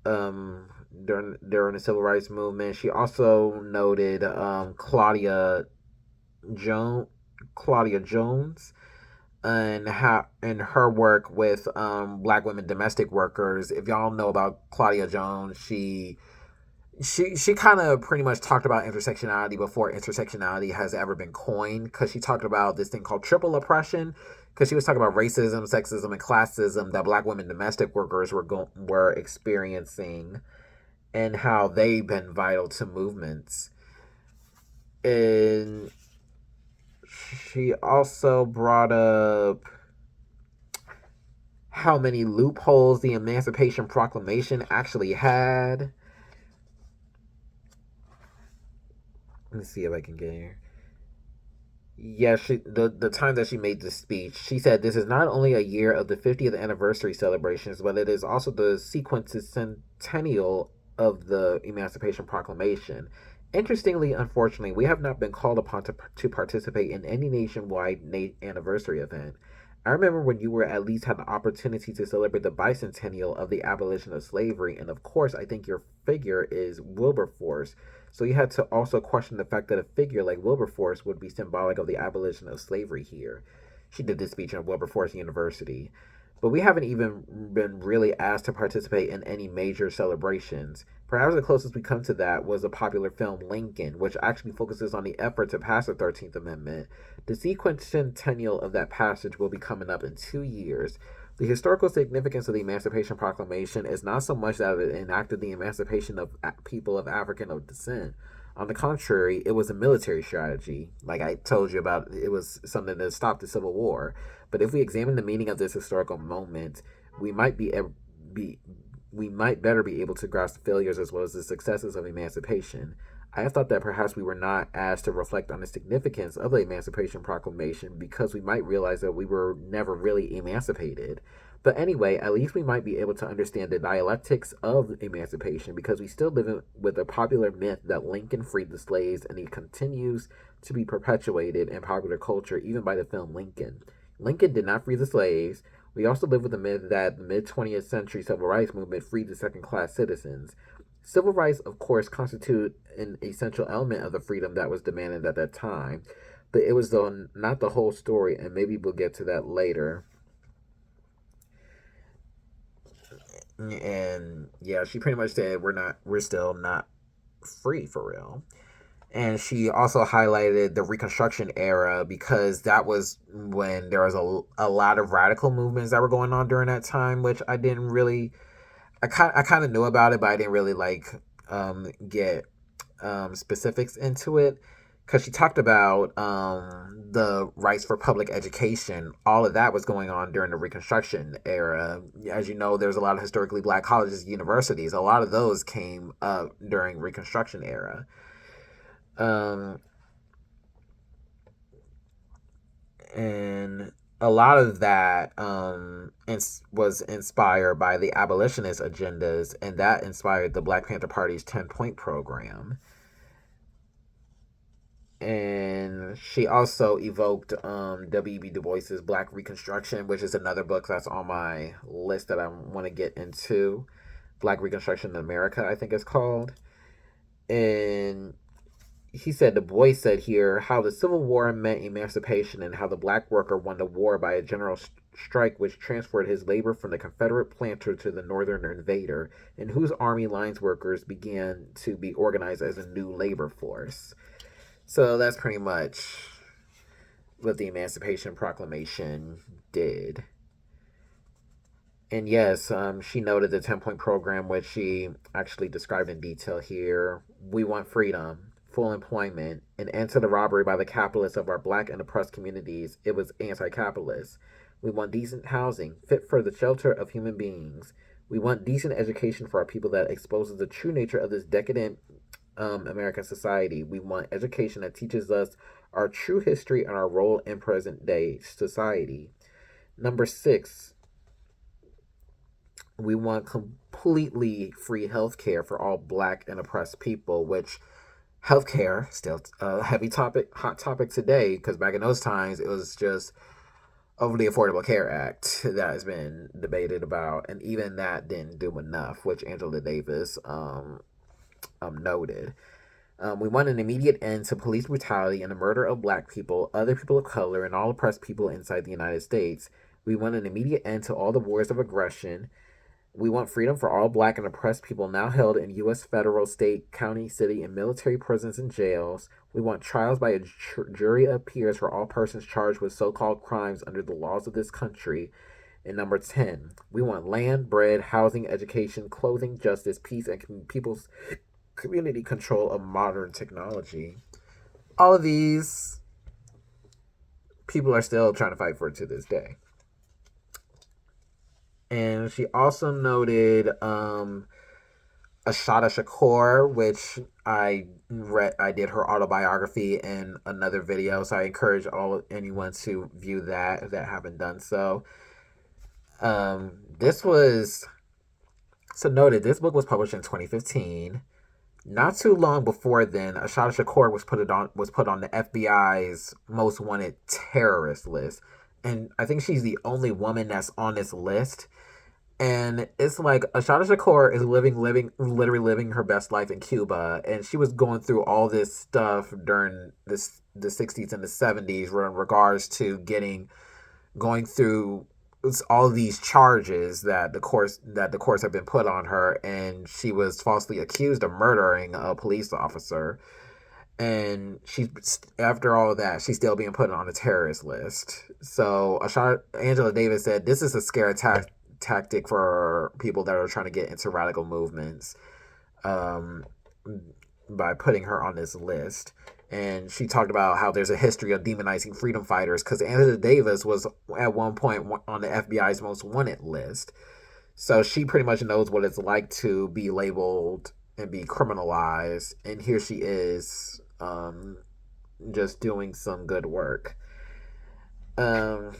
during the civil rights movement. She also noted Joan Claudia Jones and how in her work with Black women domestic workers. If y'all know about Claudia Jones, she kind of pretty much talked about intersectionality before intersectionality has ever been coined, because she talked about this thing called triple oppression, because she was talking about racism, sexism, and classism that Black women domestic workers were experiencing, and how they've been vital to movements. And she also brought up how many loopholes the Emancipation Proclamation actually had. Let me see if I can get here. Yeah, the time that she made this speech, she said this is not only a year of the 50th anniversary celebrations, but it is also the sequencentennial of the Emancipation Proclamation. Interestingly, unfortunately, we have not been called upon to participate in any nationwide anniversary event. I remember when you were at least had the opportunity to celebrate the bicentennial of the abolition of slavery, and of course, I think your figure is Wilberforce. So you had to also question the fact that a figure like Wilberforce would be symbolic of the abolition of slavery here. She did this speech at Wilberforce University. But we haven't even been really asked to participate in any major celebrations. Perhaps the closest we come to that was the popular film Lincoln, which actually focuses on the effort to pass the 13th Amendment. The sequencentennial of that passage will be coming up in 2 years. The historical significance of the Emancipation Proclamation is not so much that it enacted the emancipation of people of African descent. On the contrary, it was a military strategy. Like I told you about, it was something that stopped the Civil War. But if we examine the meaning of this historical moment, we might be we might better be able to grasp the failures as well as the successes of emancipation. I have thought that perhaps we were not asked to reflect on the significance of the Emancipation Proclamation because we might realize that we were never really emancipated. But anyway, at least we might be able to understand the dialectics of emancipation because we still live with a popular myth that Lincoln freed the slaves, and he continues to be perpetuated in popular culture even by the film Lincoln. Lincoln did not free the slaves. We also live with the myth that the mid 20th century civil rights movement freed the second class citizens. Civil rights, of course, constitute an essential element of the freedom that was demanded at that time, but it was though not the whole story, and maybe we'll get to that later. And yeah, she pretty much said we're still not free for real. And she also highlighted the Reconstruction era because that was when there was a lot of radical movements that were going on during that time, which I didn't really I kind of knew about it, but I didn't really like get specifics into it, because she talked about the rights for public education. All of that was going on during the Reconstruction era. As you know, there's a lot of historically Black colleges, universities. A lot of those came up during Reconstruction era. Um, and a lot of that was inspired by the abolitionist agendas, and that inspired the Black Panther Party's 10-point program. And she also evoked W.B. Du Bois's Black Reconstruction, which is another book that's on my list that I want to get into. Black Reconstruction in America, I think it's called. And he said Du Bois said here how the Civil War meant emancipation and how the black worker won the war by a general strike which transferred his labor from the Confederate planter to the northern invader, and whose army lines workers began to be organized as a new labor force. So that's pretty much what the Emancipation Proclamation did. And yes, she noted the 10-point program, which she actually described in detail here. We want freedom, full employment, an end to the robbery by the capitalists of our black and oppressed communities. It was anti capitalist. We want decent housing, fit for the shelter of human beings. We want decent education for our people that exposes the true nature of this decadent American society. We want education that teaches us our true history and our role in present day society. Number 6, we want completely free healthcare for all black and oppressed people, which healthcare still a heavy topic, hot topic today, because back in those times it was just over the Affordable Care Act that has been debated about, and even that didn't do enough, which Angela Davis noted. We want an immediate end to police brutality and the murder of black people, other people of color, and all oppressed people inside the United States. We want an immediate end to all the wars of aggression. We want freedom for all black and oppressed people now held in U.S. federal, state, county, city, and military prisons and jails. We want trials by a jury of peers for all persons charged with so called crimes under the laws of this country. And number 10, we want land, bread, housing, education, clothing, justice, peace, and people's community control of modern technology. All of these people are still trying to fight for it to this day. And she also noted Ashada Shakur, which I did her autobiography in another video, so I encourage anyone to view that if that haven't done so. This was so noted. This book was published in 2015. Not too long before then, Ashada Shakur was put on the FBI's most wanted terrorist list, and I think she's the only woman that's on this list. And it's like Ashada Shakur is literally living her best life in Cuba, and she was going through all this stuff during the 60s and the 70s in regards to going through all these charges that the courts have been put on her, and she was falsely accused of murdering a police officer. And she's after all of that, she's still being put on a terrorist list. So Angela Davis said this is a scare tactic for people that are trying to get into radical movements, by putting her on this list. And she talked about how there's a history of demonizing freedom fighters because Angela Davis was at one point on the FBI's most wanted list. So she pretty much knows what it's like to be labeled and be criminalized. And here she is, just doing some good work. So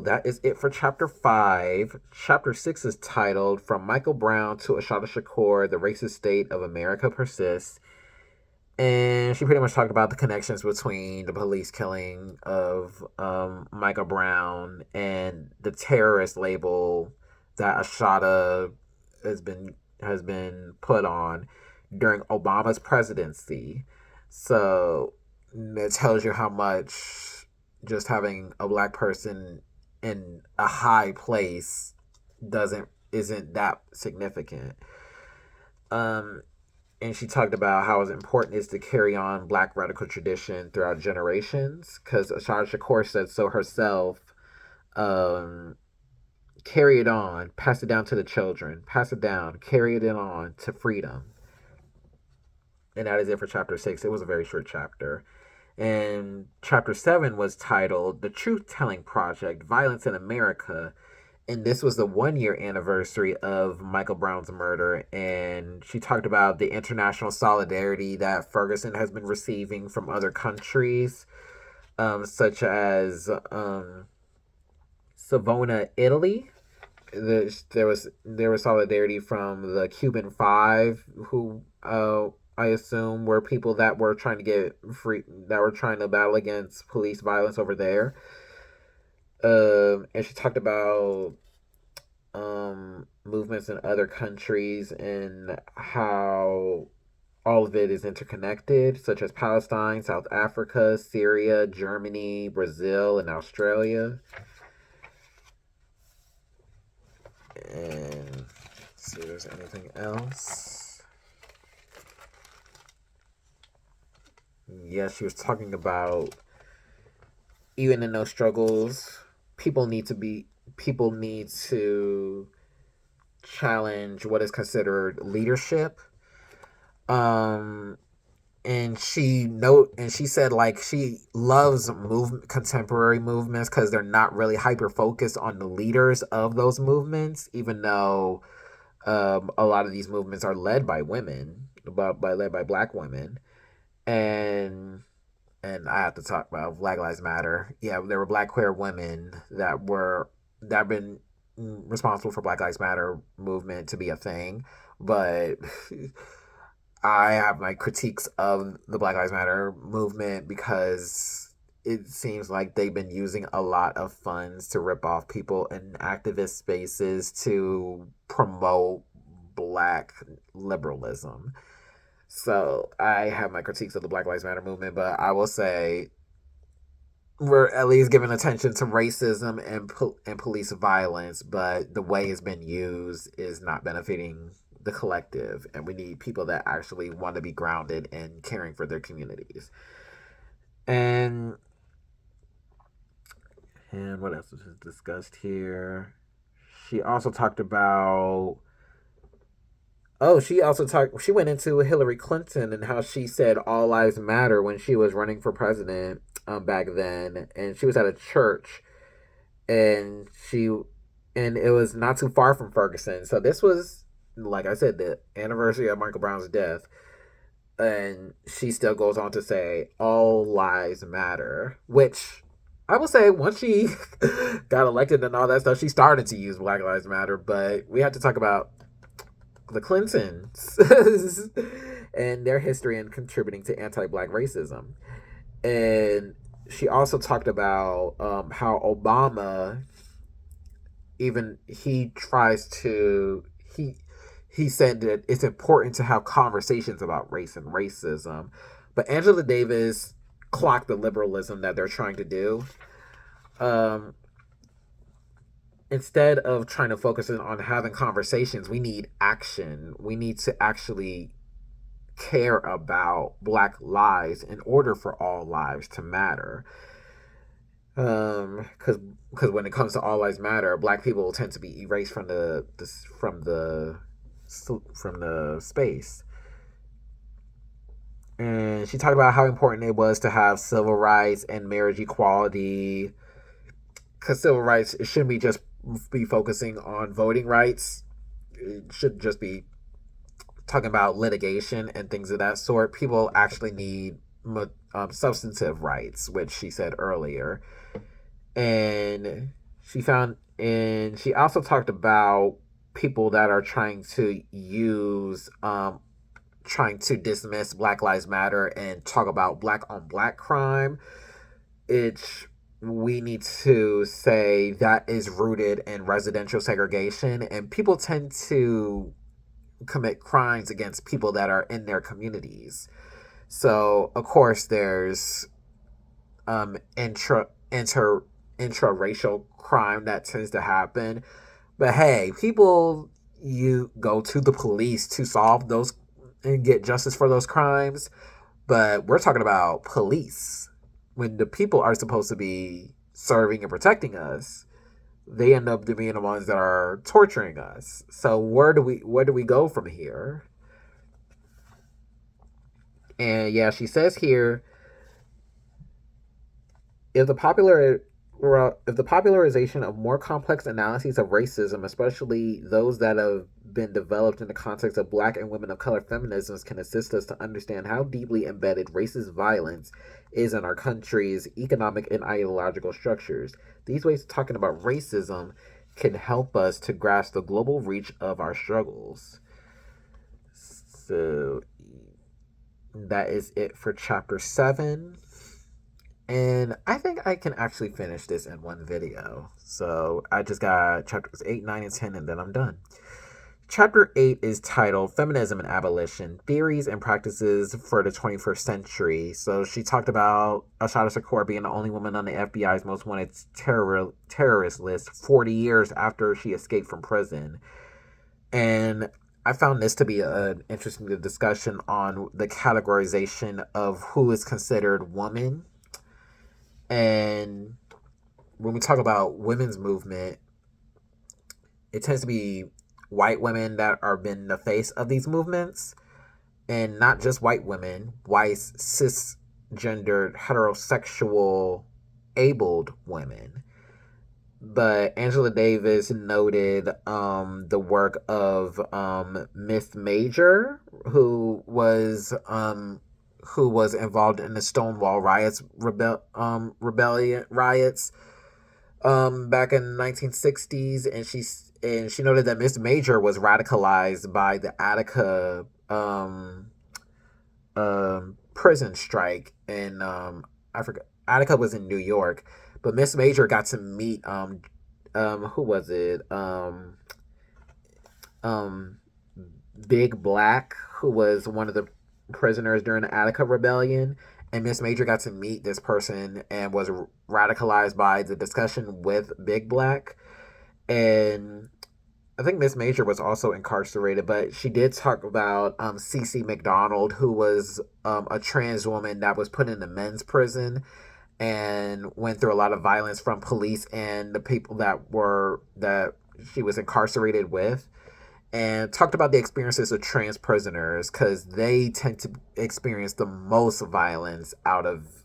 that is it for chapter 5. Chapter 6 is titled From Michael Brown to Ashada Shakur, The Racist State of America Persists. And she pretty much talked about the connections between the police killing of Michael Brown and the terrorist label that Ashada has been put on during Obama's presidency. So it tells you how much just having a black person in a high place isn't that significant. And she talked about how important it is to carry on black radical tradition throughout generations, because Ashada Shakur said so herself. Carry it on, pass it down to the children, pass it down, carry it on to freedom. And that is it for chapter 6. It was a very short chapter. And chapter 7 was titled The Truth Telling Project, Violence in America. And this was the 1-year anniversary of Michael Brown's murder. And she talked about the international solidarity that Ferguson has been receiving from other countries, such as Savona, Italy. There was solidarity from the Cuban Five, who I assume were people that were trying to get free, that were trying to battle against police violence over there. And she talked about movements in other countries and how all of it is interconnected, such as Palestine, South Africa, Syria, Germany, Brazil, and Australia. And let's see if there's anything else. Yeah, she was talking about even in those struggles, people need to challenge what is considered leadership. Um, and she said like she loves contemporary movements because they're not really hyper focused on the leaders of those movements, even though a lot of these movements are led by women, led by black women, and I have to talk about Black Lives Matter. Yeah, there were black queer women that have been responsible for Black Lives Matter movement to be a thing, but I have my critiques of the Black Lives Matter movement because it seems like they've been using a lot of funds to rip off people in activist spaces to promote black liberalism. So I have my critiques of the Black Lives Matter movement, but I will say we're at least giving attention to racism and police violence, but the way it's been used is not benefiting the collective, and we need people that actually want to be grounded in caring for their communities. And what else was discussed here? She also talked about she went into Hillary Clinton and how she said all lives matter when she was running for president back then, and she was at a church, and it was not too far from Ferguson. So this was, like I said, the anniversary of Michael Brown's death, and she still goes on to say all lives matter, which I will say once she got elected and all that stuff, she started to use Black Lives Matter. But we had to talk about the Clintons and their history in contributing to anti-black racism. And she also talked about how Obama, even he tries to he said that it's important to have conversations about race and racism, but Angela Davis clocked the liberalism that they're trying to do. Um, Instead of trying to focus on having conversations, we need action. We need to actually care about black lives in order for all lives to matter. Because when it comes to all lives matter, black people tend to be erased from the space. And she talked about how important it was to have civil rights and marriage equality. Because civil rights, it shouldn't be just be focusing on voting rights. It should just be talking about litigation and things of that sort. People actually need substantive rights, which she said earlier. And she also talked about people that are trying to trying to dismiss Black Lives Matter and talk about black on black crime. We need to say that is rooted in residential segregation, and people tend to commit crimes against people that are in their communities. So of course there's intra-racial crime that tends to happen, but hey, people, you go to the police to solve those and get justice for those crimes, but we're talking about police. When the people are supposed to be serving and protecting us, they end up being the ones that are torturing us. So where do we go from here? And yeah, she says here, if the popularization of more complex analyses of racism, especially those that have been developed in the context of black and women of color feminisms, can assist us to understand how deeply embedded racist violence is in our country's economic and ideological structures, these ways of talking about racism can help us to grasp the global reach of our struggles. So that is it for chapter 7. And I think I can actually finish this in one video. So I just got chapters 8, 9, and 10, and then I'm done. Chapter 8 is titled Feminism and Abolition Theories and Practices for the 21st Century. So she talked about Ashada Shakur being the only woman on the FBI's most wanted terrorist list 40 years after she escaped from prison. And I found this to be an interesting discussion on the categorization of who is considered woman. And when we talk about women's movement, it tends to be white women that are been the face of these movements, and not just white women, white cisgendered heterosexual abled women. But Angela Davis noted the work of Miss Major, who was involved in the Stonewall riots, rebellion riots back in the 1960s, and she noted that Miss Major was radicalized by the Attica prison strike, and I forgot, Attica was in New York, but Miss Major got to meet who was it um Big Black, who was one of the prisoners during the Attica rebellion. And Miss Major got to meet this person and was radicalized by the discussion with Big Black. And I think Miss Major was also incarcerated, but she did talk about Cece McDonald, who was a trans woman that was put in a men's prison and went through a lot of violence from police and the people that she was incarcerated with, and talked about the experiences of trans prisoners because they tend to experience the most violence out of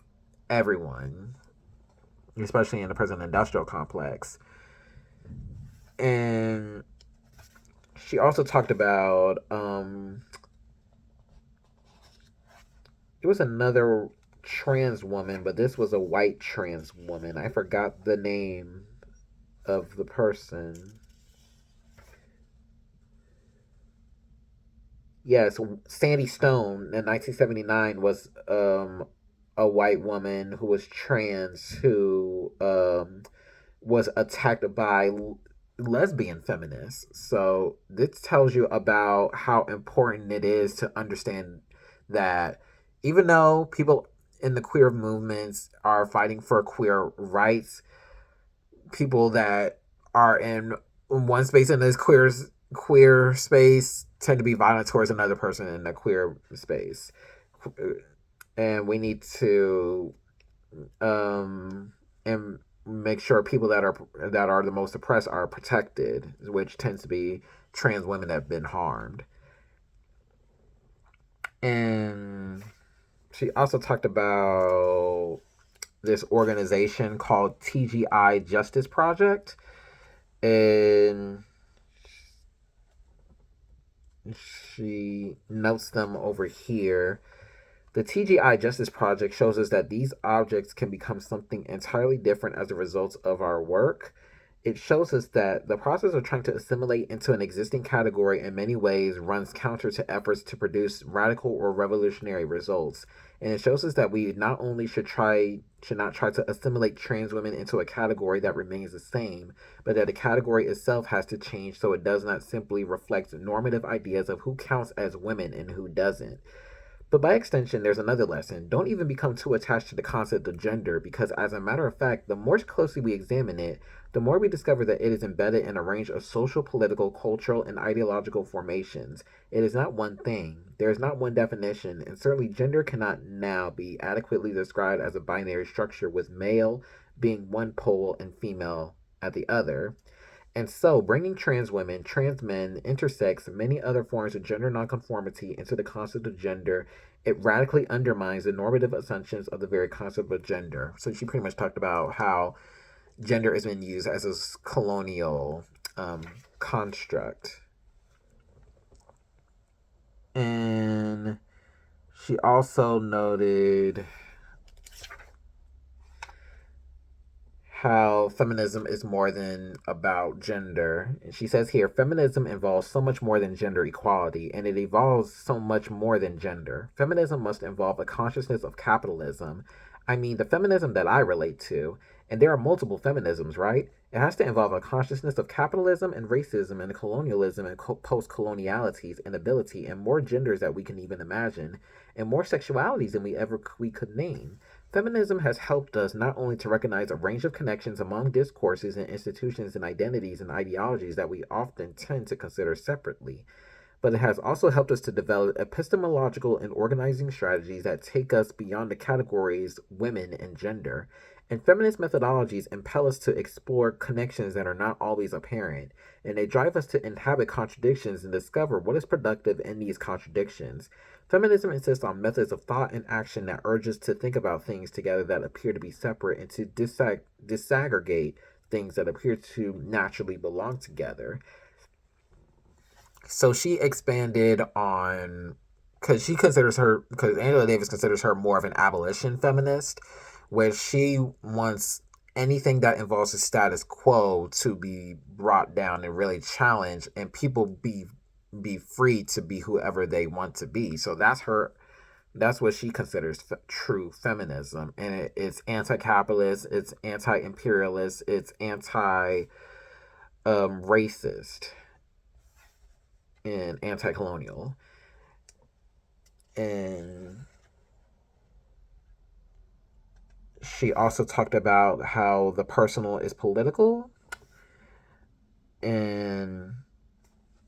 everyone, especially in the prison industrial complex. And she also talked about it was another trans woman, but this was a white trans woman. I forgot the name of the person. Yes, Sandy Stone in 1979 was a white woman who was trans who was attacked by lesbian feminists. So this tells you about how important it is to understand that even though people in the queer movements are fighting for queer rights, people that are in one space in this queer space tend to be violent towards another person in the queer space, and we need to and make sure people that are the most oppressed are protected, which tends to be trans women that have been harmed. And she also talked about this organization called TGI Justice Project, and she notes them over here. The TGI Justice Project shows us that these objects can become something entirely different as a result of our work. It shows us that the process of trying to assimilate into an existing category in many ways runs counter to efforts to produce radical or revolutionary results. And it shows us that we not only should not try to assimilate trans women into a category that remains the same, but that the category itself has to change so it does not simply reflect normative ideas of who counts as women and who doesn't. But by extension, there's another lesson. Don't even become too attached to the concept of gender, because as a matter of fact, the more closely we examine it, the more we discover that it is embedded in a range of social, political, cultural, and ideological formations. It is not one thing. There is not one definition, and certainly gender cannot now be adequately described as a binary structure with male being one pole and female at the other. And so, bringing trans women, trans men, intersex, and many other forms of gender nonconformity into the concept of gender, it radically undermines the normative assumptions of the very concept of gender. So she pretty much talked about how gender has been used as a colonial construct. And she also noted how feminism is more than about gender. And she says here, feminism involves so much more than gender equality, and it evolves so much more than gender. Feminism must involve a consciousness of capitalism. I mean, the feminism that I relate to, and there are multiple feminisms, right? It has to involve a consciousness of capitalism and racism and colonialism and post-coloniality's inability and more genders that we can even imagine and more sexualities than we could name. Feminism has helped us not only to recognize a range of connections among discourses and institutions and identities and ideologies that we often tend to consider separately, but it has also helped us to develop epistemological and organizing strategies that take us beyond the categories women and gender. And feminist methodologies impel us to explore connections that are not always apparent, and they drive us to inhabit contradictions and discover what is productive in these contradictions. Feminism insists on methods of thought and action that urge us to think about things together that appear to be separate and to disaggregate things that appear to naturally belong together. So she expanded on, because Angela Davis considers her more of an abolition feminist, where she wants anything that involves the status quo to be brought down and really challenged, and people be free to be whoever they want to be. So that's what she considers true feminism, and it's anti-capitalist, it's anti-imperialist, it's anti-racist, and anti-colonial. And she also talked about how the personal is political. And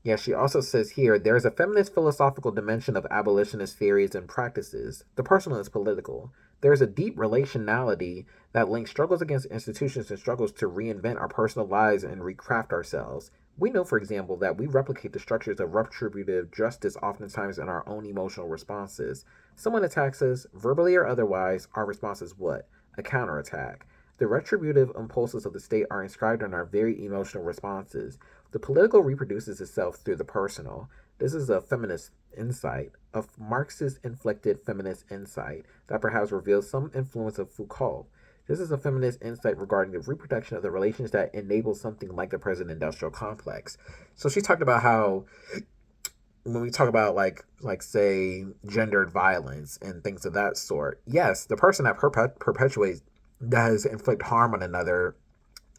yeah, she also says here, there is a feminist philosophical dimension of abolitionist theories and practices. The personal is political. There is a deep relationality that links struggles against institutions and struggles to reinvent our personal lives and recraft ourselves. We know, for example, that we replicate the structures of retributive justice oftentimes in our own emotional responses. Someone attacks us, verbally or otherwise, our response is what? A counterattack. The retributive impulses of the state are inscribed in our very emotional responses. The political reproduces itself through the personal. This is a feminist insight, a Marxist-inflected feminist insight that perhaps reveals some influence of Foucault. This is a feminist insight regarding the reproduction of the relations that enable something like the present industrial complex. So she talked about how when we talk about like say gendered violence and things of that sort, yes, the person that perpetuates does inflict harm on another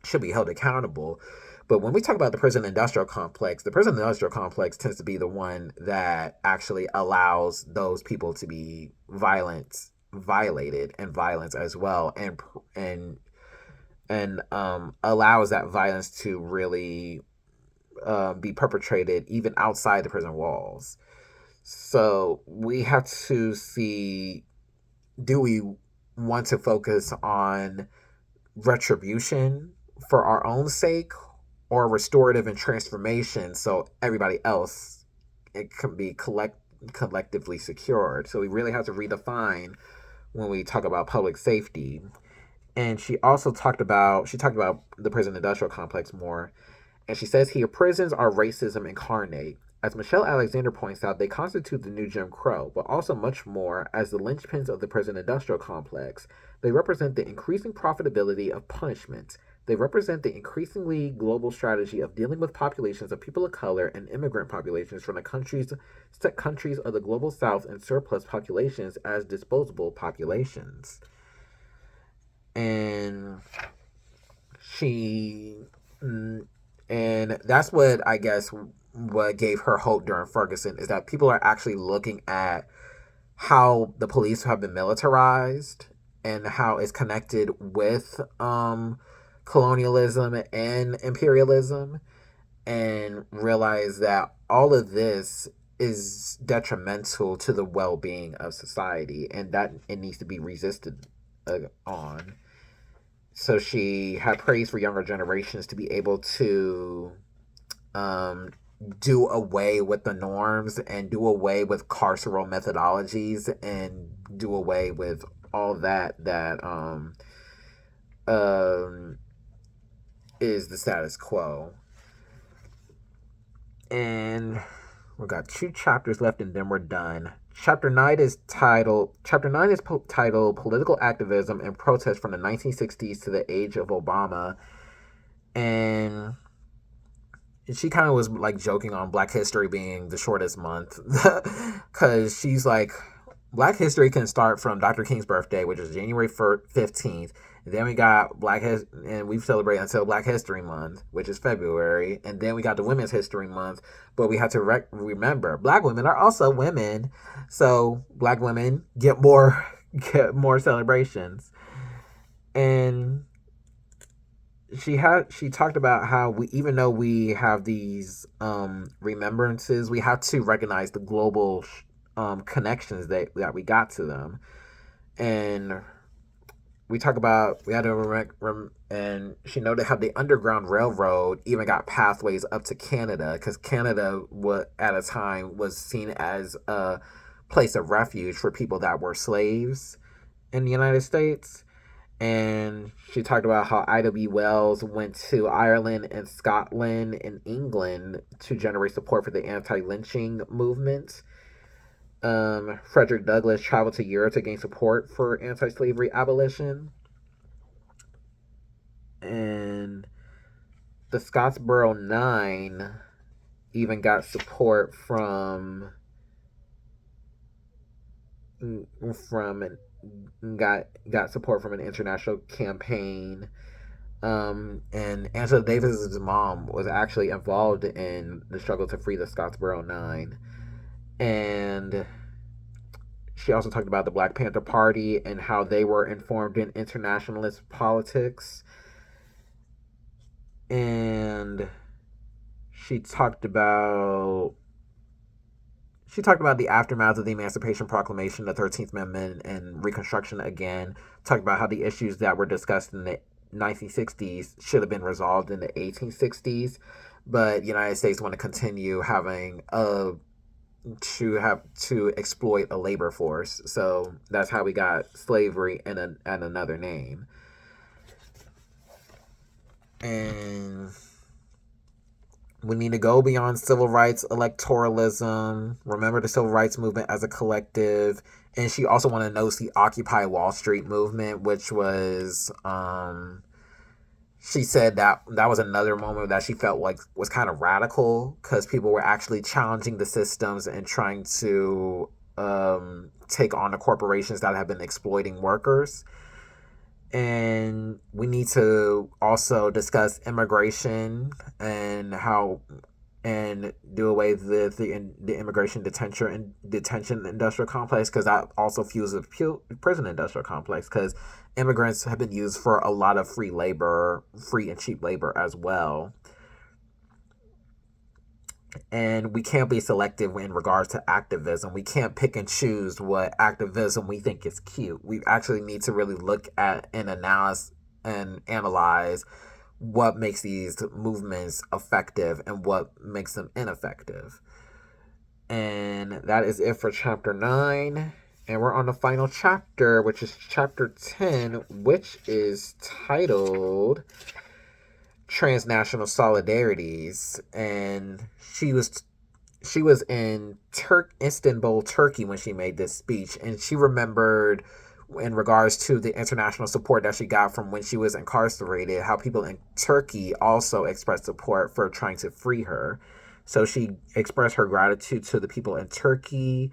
should be held accountable. But when we talk about the prison industrial complex, the prison industrial complex tends to be the one that actually allows those people to be violated and violence as well, and allows that violence to really be perpetrated even outside the prison walls. So we have to see, do we want to focus on retribution for our own sake, or restorative and transformation so everybody else it can be collectively secured? So we really have to redefine when we talk about public safety. And she talked about the prison industrial complex more. And she says here, prisons are racism incarnate. As Michelle Alexander points out, they constitute the new Jim Crow, but also much more as the linchpins of the prison industrial complex. They represent the increasing profitability of punishment. They represent the increasingly global strategy of dealing with populations of people of color and immigrant populations from the countries of the global south and surplus populations as disposable populations. And and that's what I guess what gave her hope during Ferguson, is that people are actually looking at how the police have been militarized and how it's connected with colonialism and imperialism, and realize that all of this is detrimental to the well-being of society and that it needs to be resisted on. So she had praise for younger generations to be able to do away with the norms and do away with carceral methodologies and do away with all that is the status quo. And we've got 2 chapters left and then we're done. Chapter 9 is titled Political Activism and Protest from the 1960s to the Age of Obama. And she kind of was like joking on Black History being the shortest month, because she's like, Black History can start from Dr. King's birthday, which is January 15th, Then we got and we celebrate until Black History Month, which is February, and then we got the Women's History Month. But we have to remember, Black women are also women, so Black women get more celebrations. And she talked about how we, even though we have these remembrances, we have to recognize the global connections that we got to them. And we had to and she noted how the Underground Railroad even got pathways up to Canada, because Canada at a time was seen as a place of refuge for people that were slaves in the United States. And she talked about how I.W. Wells went to Ireland and Scotland and England to generate support for the anti-lynching movement. Frederick Douglass traveled to Europe to gain support for anti-slavery abolition. And the Scottsboro Nine even got support from got support from an international campaign. And Angela Davis's mom was actually involved in the struggle to free the Scottsboro Nine. And she also talked about the Black Panther Party and how they were informed in internationalist politics. And she talked about the aftermath of the Emancipation Proclamation, the 13th Amendment, and Reconstruction again. Talked about how the issues that were discussed in the 1960s should have been resolved in the 1860s, but the United States want to continue having to exploit a labor force. So that's how we got slavery and another name. And we need to go beyond civil rights electoralism, remember the civil rights movement as a collective. And she also wanted to notice the Occupy Wall Street movement, which was, she said that was another moment that she felt like was kind of radical, because people were actually challenging the systems and trying to take on the corporations that have been exploiting workers. And we need to also discuss immigration and do away with the immigration detention industrial complex, because that also fuels the prison industrial complex, because immigrants have been used for a lot of free and cheap labor as well. And we can't be selective in regards to activism. We can't pick and choose what activism we think is cute. We actually need to really look at and analyze what makes these movements effective and what makes them ineffective. And that is it for chapter 9. And we're on the final chapter, which is chapter 10, which is titled Transnational Solidarities. And she was in Istanbul, Turkey when she made this speech, and she remembered, in regards to the international support that she got from when she was incarcerated, how people in Turkey also expressed support for trying to free her. So she expressed her gratitude to the people in Turkey.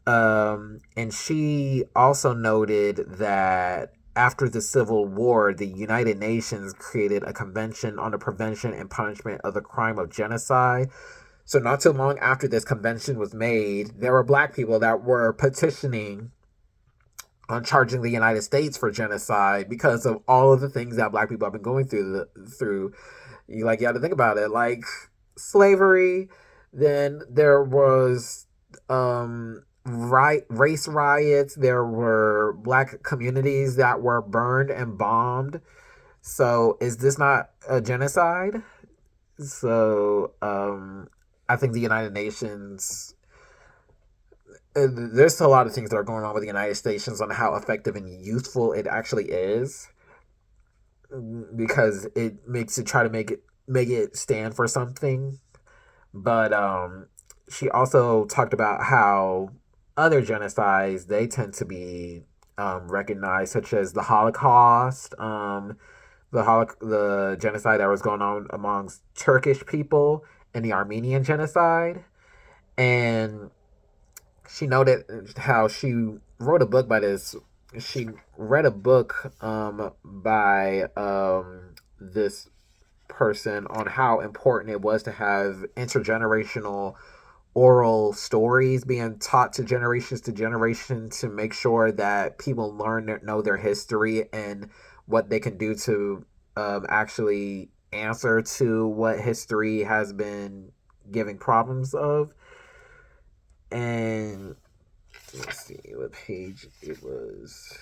And she also noted that after the Civil War, the United Nations created a convention on the prevention and punishment of the crime of genocide. So not too long after this convention was made, there were Black people that were petitioning on charging the United States for genocide because of all of the things that Black people have been going through. You have to think about it, like slavery. Then there was race riots. There were Black communities that were burned and bombed. So is this not a genocide? So I think the United Nations, there's a lot of things that are going on with the United Nations on how effective and useful it actually is, because it makes it try to make it stand for something. But she also talked about how other genocides, they tend to be recognized, such as the Holocaust, the genocide that was going on amongst Turkish people, and the Armenian genocide. And she noted how she wrote a book by this she read a book by this person on how important it was to have intergenerational oral stories being taught to generation to make sure that people know their history and what they can do to actually answer to what history has been giving problems of. And let's see what page it was.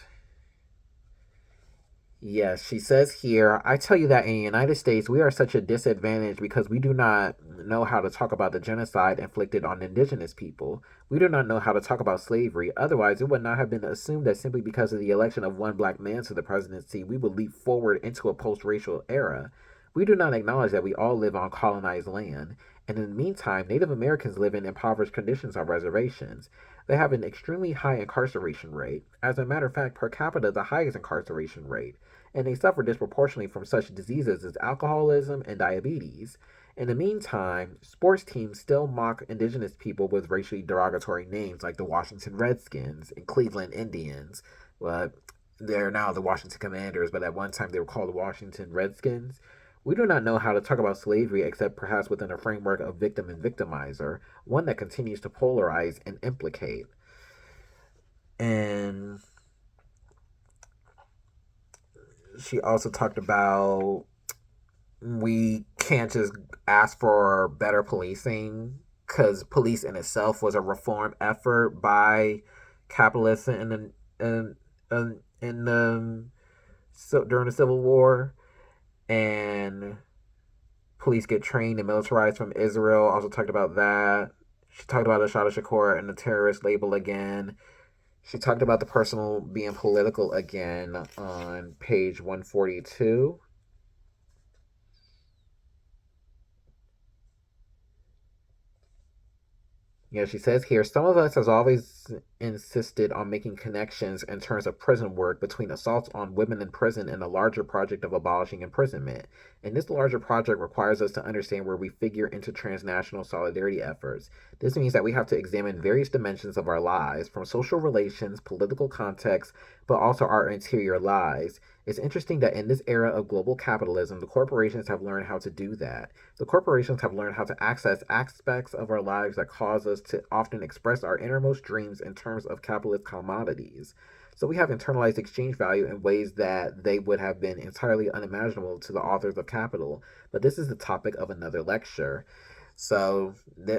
Yes, she says here, I tell you that in the United States, we are such a disadvantage because we do not know how to talk about the genocide inflicted on indigenous people. We do not know how to talk about slavery. Otherwise, it would not have been assumed that simply because of the election of one black man to the presidency, we would leap forward into a post racial era. We do not acknowledge that we all live on colonized land. And in the meantime, Native Americans live in impoverished conditions on reservations. They have an extremely high incarceration rate. As a matter of fact, per capita, the highest incarceration rate, and they suffer disproportionately from such diseases as alcoholism and diabetes. In the meantime, sports teams still mock indigenous people with racially derogatory names like the Washington Redskins and Cleveland Indians. Well, they're now the Washington Commanders, but at one time they were called the Washington Redskins. We do not know how to talk about slavery except perhaps within a framework of victim and victimizer, one that continues to polarize and implicate. And she also talked about we can't just ask for better policing because police in itself was a reform effort by capitalists in so during the Civil War, and police get trained and militarized from Israel. Also talked about that. She talked about the Shada Shakur and the terrorist label again. She talked about the personal being political again on page 142. Yeah, she says here, some of us has always insisted on making connections in terms of prison work between assaults on women in prison and the larger project of abolishing imprisonment. And this larger project requires us to understand where we figure into transnational solidarity efforts. This means that we have to examine various dimensions of our lives, from social relations, political context, but also our interior lives. It's interesting that in this era of global capitalism, the corporations have learned how to do that. The corporations have learned how to access aspects of our lives that cause us to often express our innermost dreams in terms of capitalist commodities. So we have internalized exchange value in ways that they would have been entirely unimaginable to the authors of Capital. But this is the topic of another lecture. So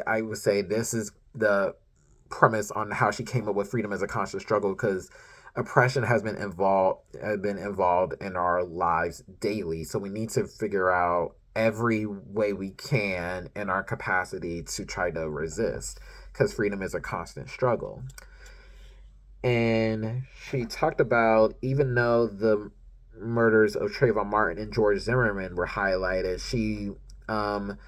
I would say this is the premise on how she came up with freedom as a conscious struggle, because oppression has been involved in our lives daily. So we need to figure out every way we can in our capacity to try to resist, because freedom is a constant struggle. And she talked about, even though the murders of Trayvon Martin and George Zimmerman were highlighted, she um,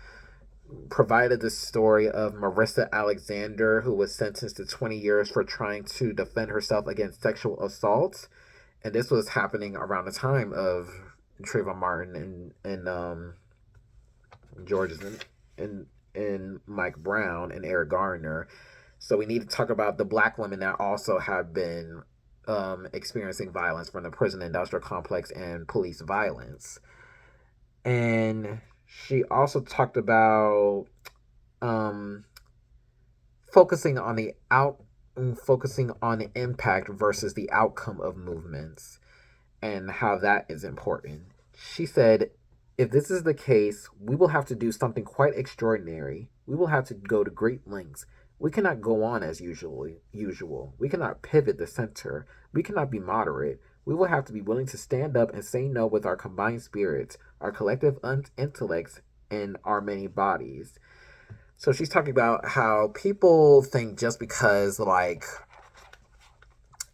provided the story of Marissa Alexander, who was sentenced to 20 years for trying to defend herself against sexual assault. And this was happening around the time of Trayvon Martin and George and Mike Brown and Eric Garner. So we need to talk about the black women that also have been experiencing violence from the prison industrial complex and police violence. And she also talked about um, focusing on the out focusing on the impact versus the outcome of movements and how that is important. She said, if this is the case, we will have to do something quite extraordinary. We will have to go to great lengths. We cannot go on as usual. We cannot pivot the center. We cannot be moderate. We will have to be willing to stand up and say no with our combined spirits, our collective intellects, and our many bodies. So she's talking about how people think just because, like,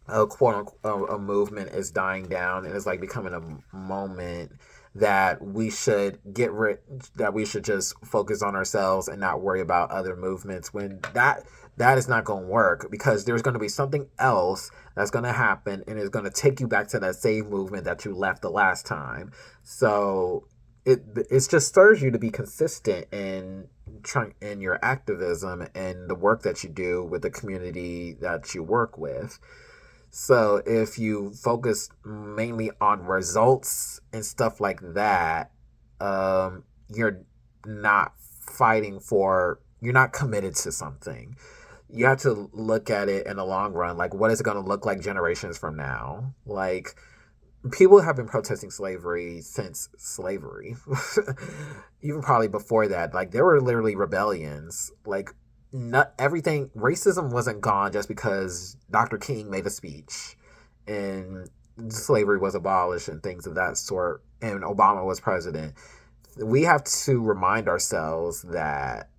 a quote unquote a movement is dying down and is like becoming a moment, that we should that we should just focus on ourselves and not worry about other movements, when that is not going to work, because there's going to be something else that's going to happen and it's going to take you back to that same movement that you left the last time. So it just serves you to be consistent in trying in your activism and the work that you do with the community that you work with. So if you focus mainly on results and stuff like that, you're not you're not committed to something. You have to look at it in the long run. Like, what is it going to look like generations from now? Like, people have been protesting slavery since slavery, even probably before that. Like, there were literally rebellions. Like, not everything, racism wasn't gone just because Dr. King made a speech and slavery was abolished and things of that sort, and Obama was president. We have to remind ourselves that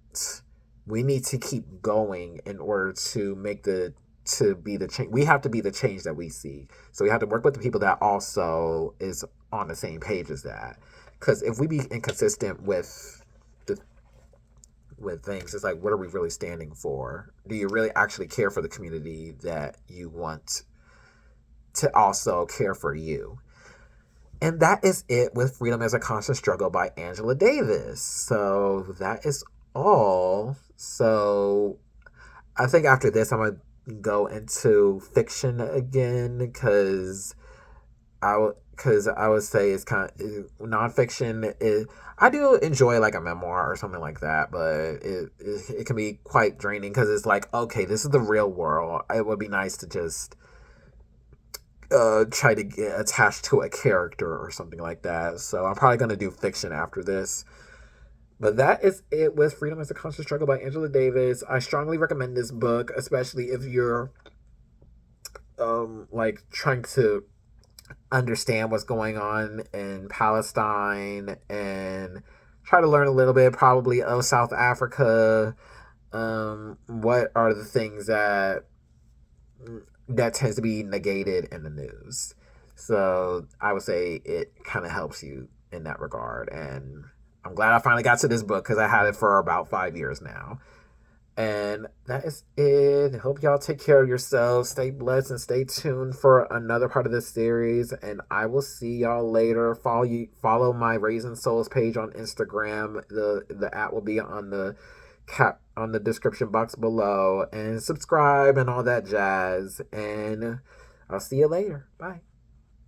we need to keep going in order to make the to be the change. We have to be the change that we see. So we have to work with the people that also is on the same page as that. Because if we be inconsistent the with things, it's like, what are we really standing for? Do you really actually care for the community that you want to also care for you? And that is it with Freedom as a Conscious Struggle by Angela Davis. So that is all. So I think after this, I'm going to go into fiction again because I would say it's kind of nonfiction. I do enjoy like a memoir or something like that, but it can be quite draining because it's like, okay, this is the real world. It would be nice to just try to get attached to a character or something like that. So I'm probably going to do fiction after this. But that is it with Freedom as a Conscious Struggle by Angela Davis. I strongly recommend this book, especially if you're like trying to understand what's going on in Palestine and try to learn a little bit probably of South Africa. What are the things that tends to be negated in the news? So I would say it kind of helps you in that regard. And I'm glad I finally got to this book because I had it for about 5 years now. And that is it. Hope y'all take care of yourselves. Stay blessed and stay tuned for another part of this series. And I will see y'all later. Follow my Raising Souls page on Instagram. The app will be on the description box below. And subscribe and all that jazz. And I'll see you later. Bye.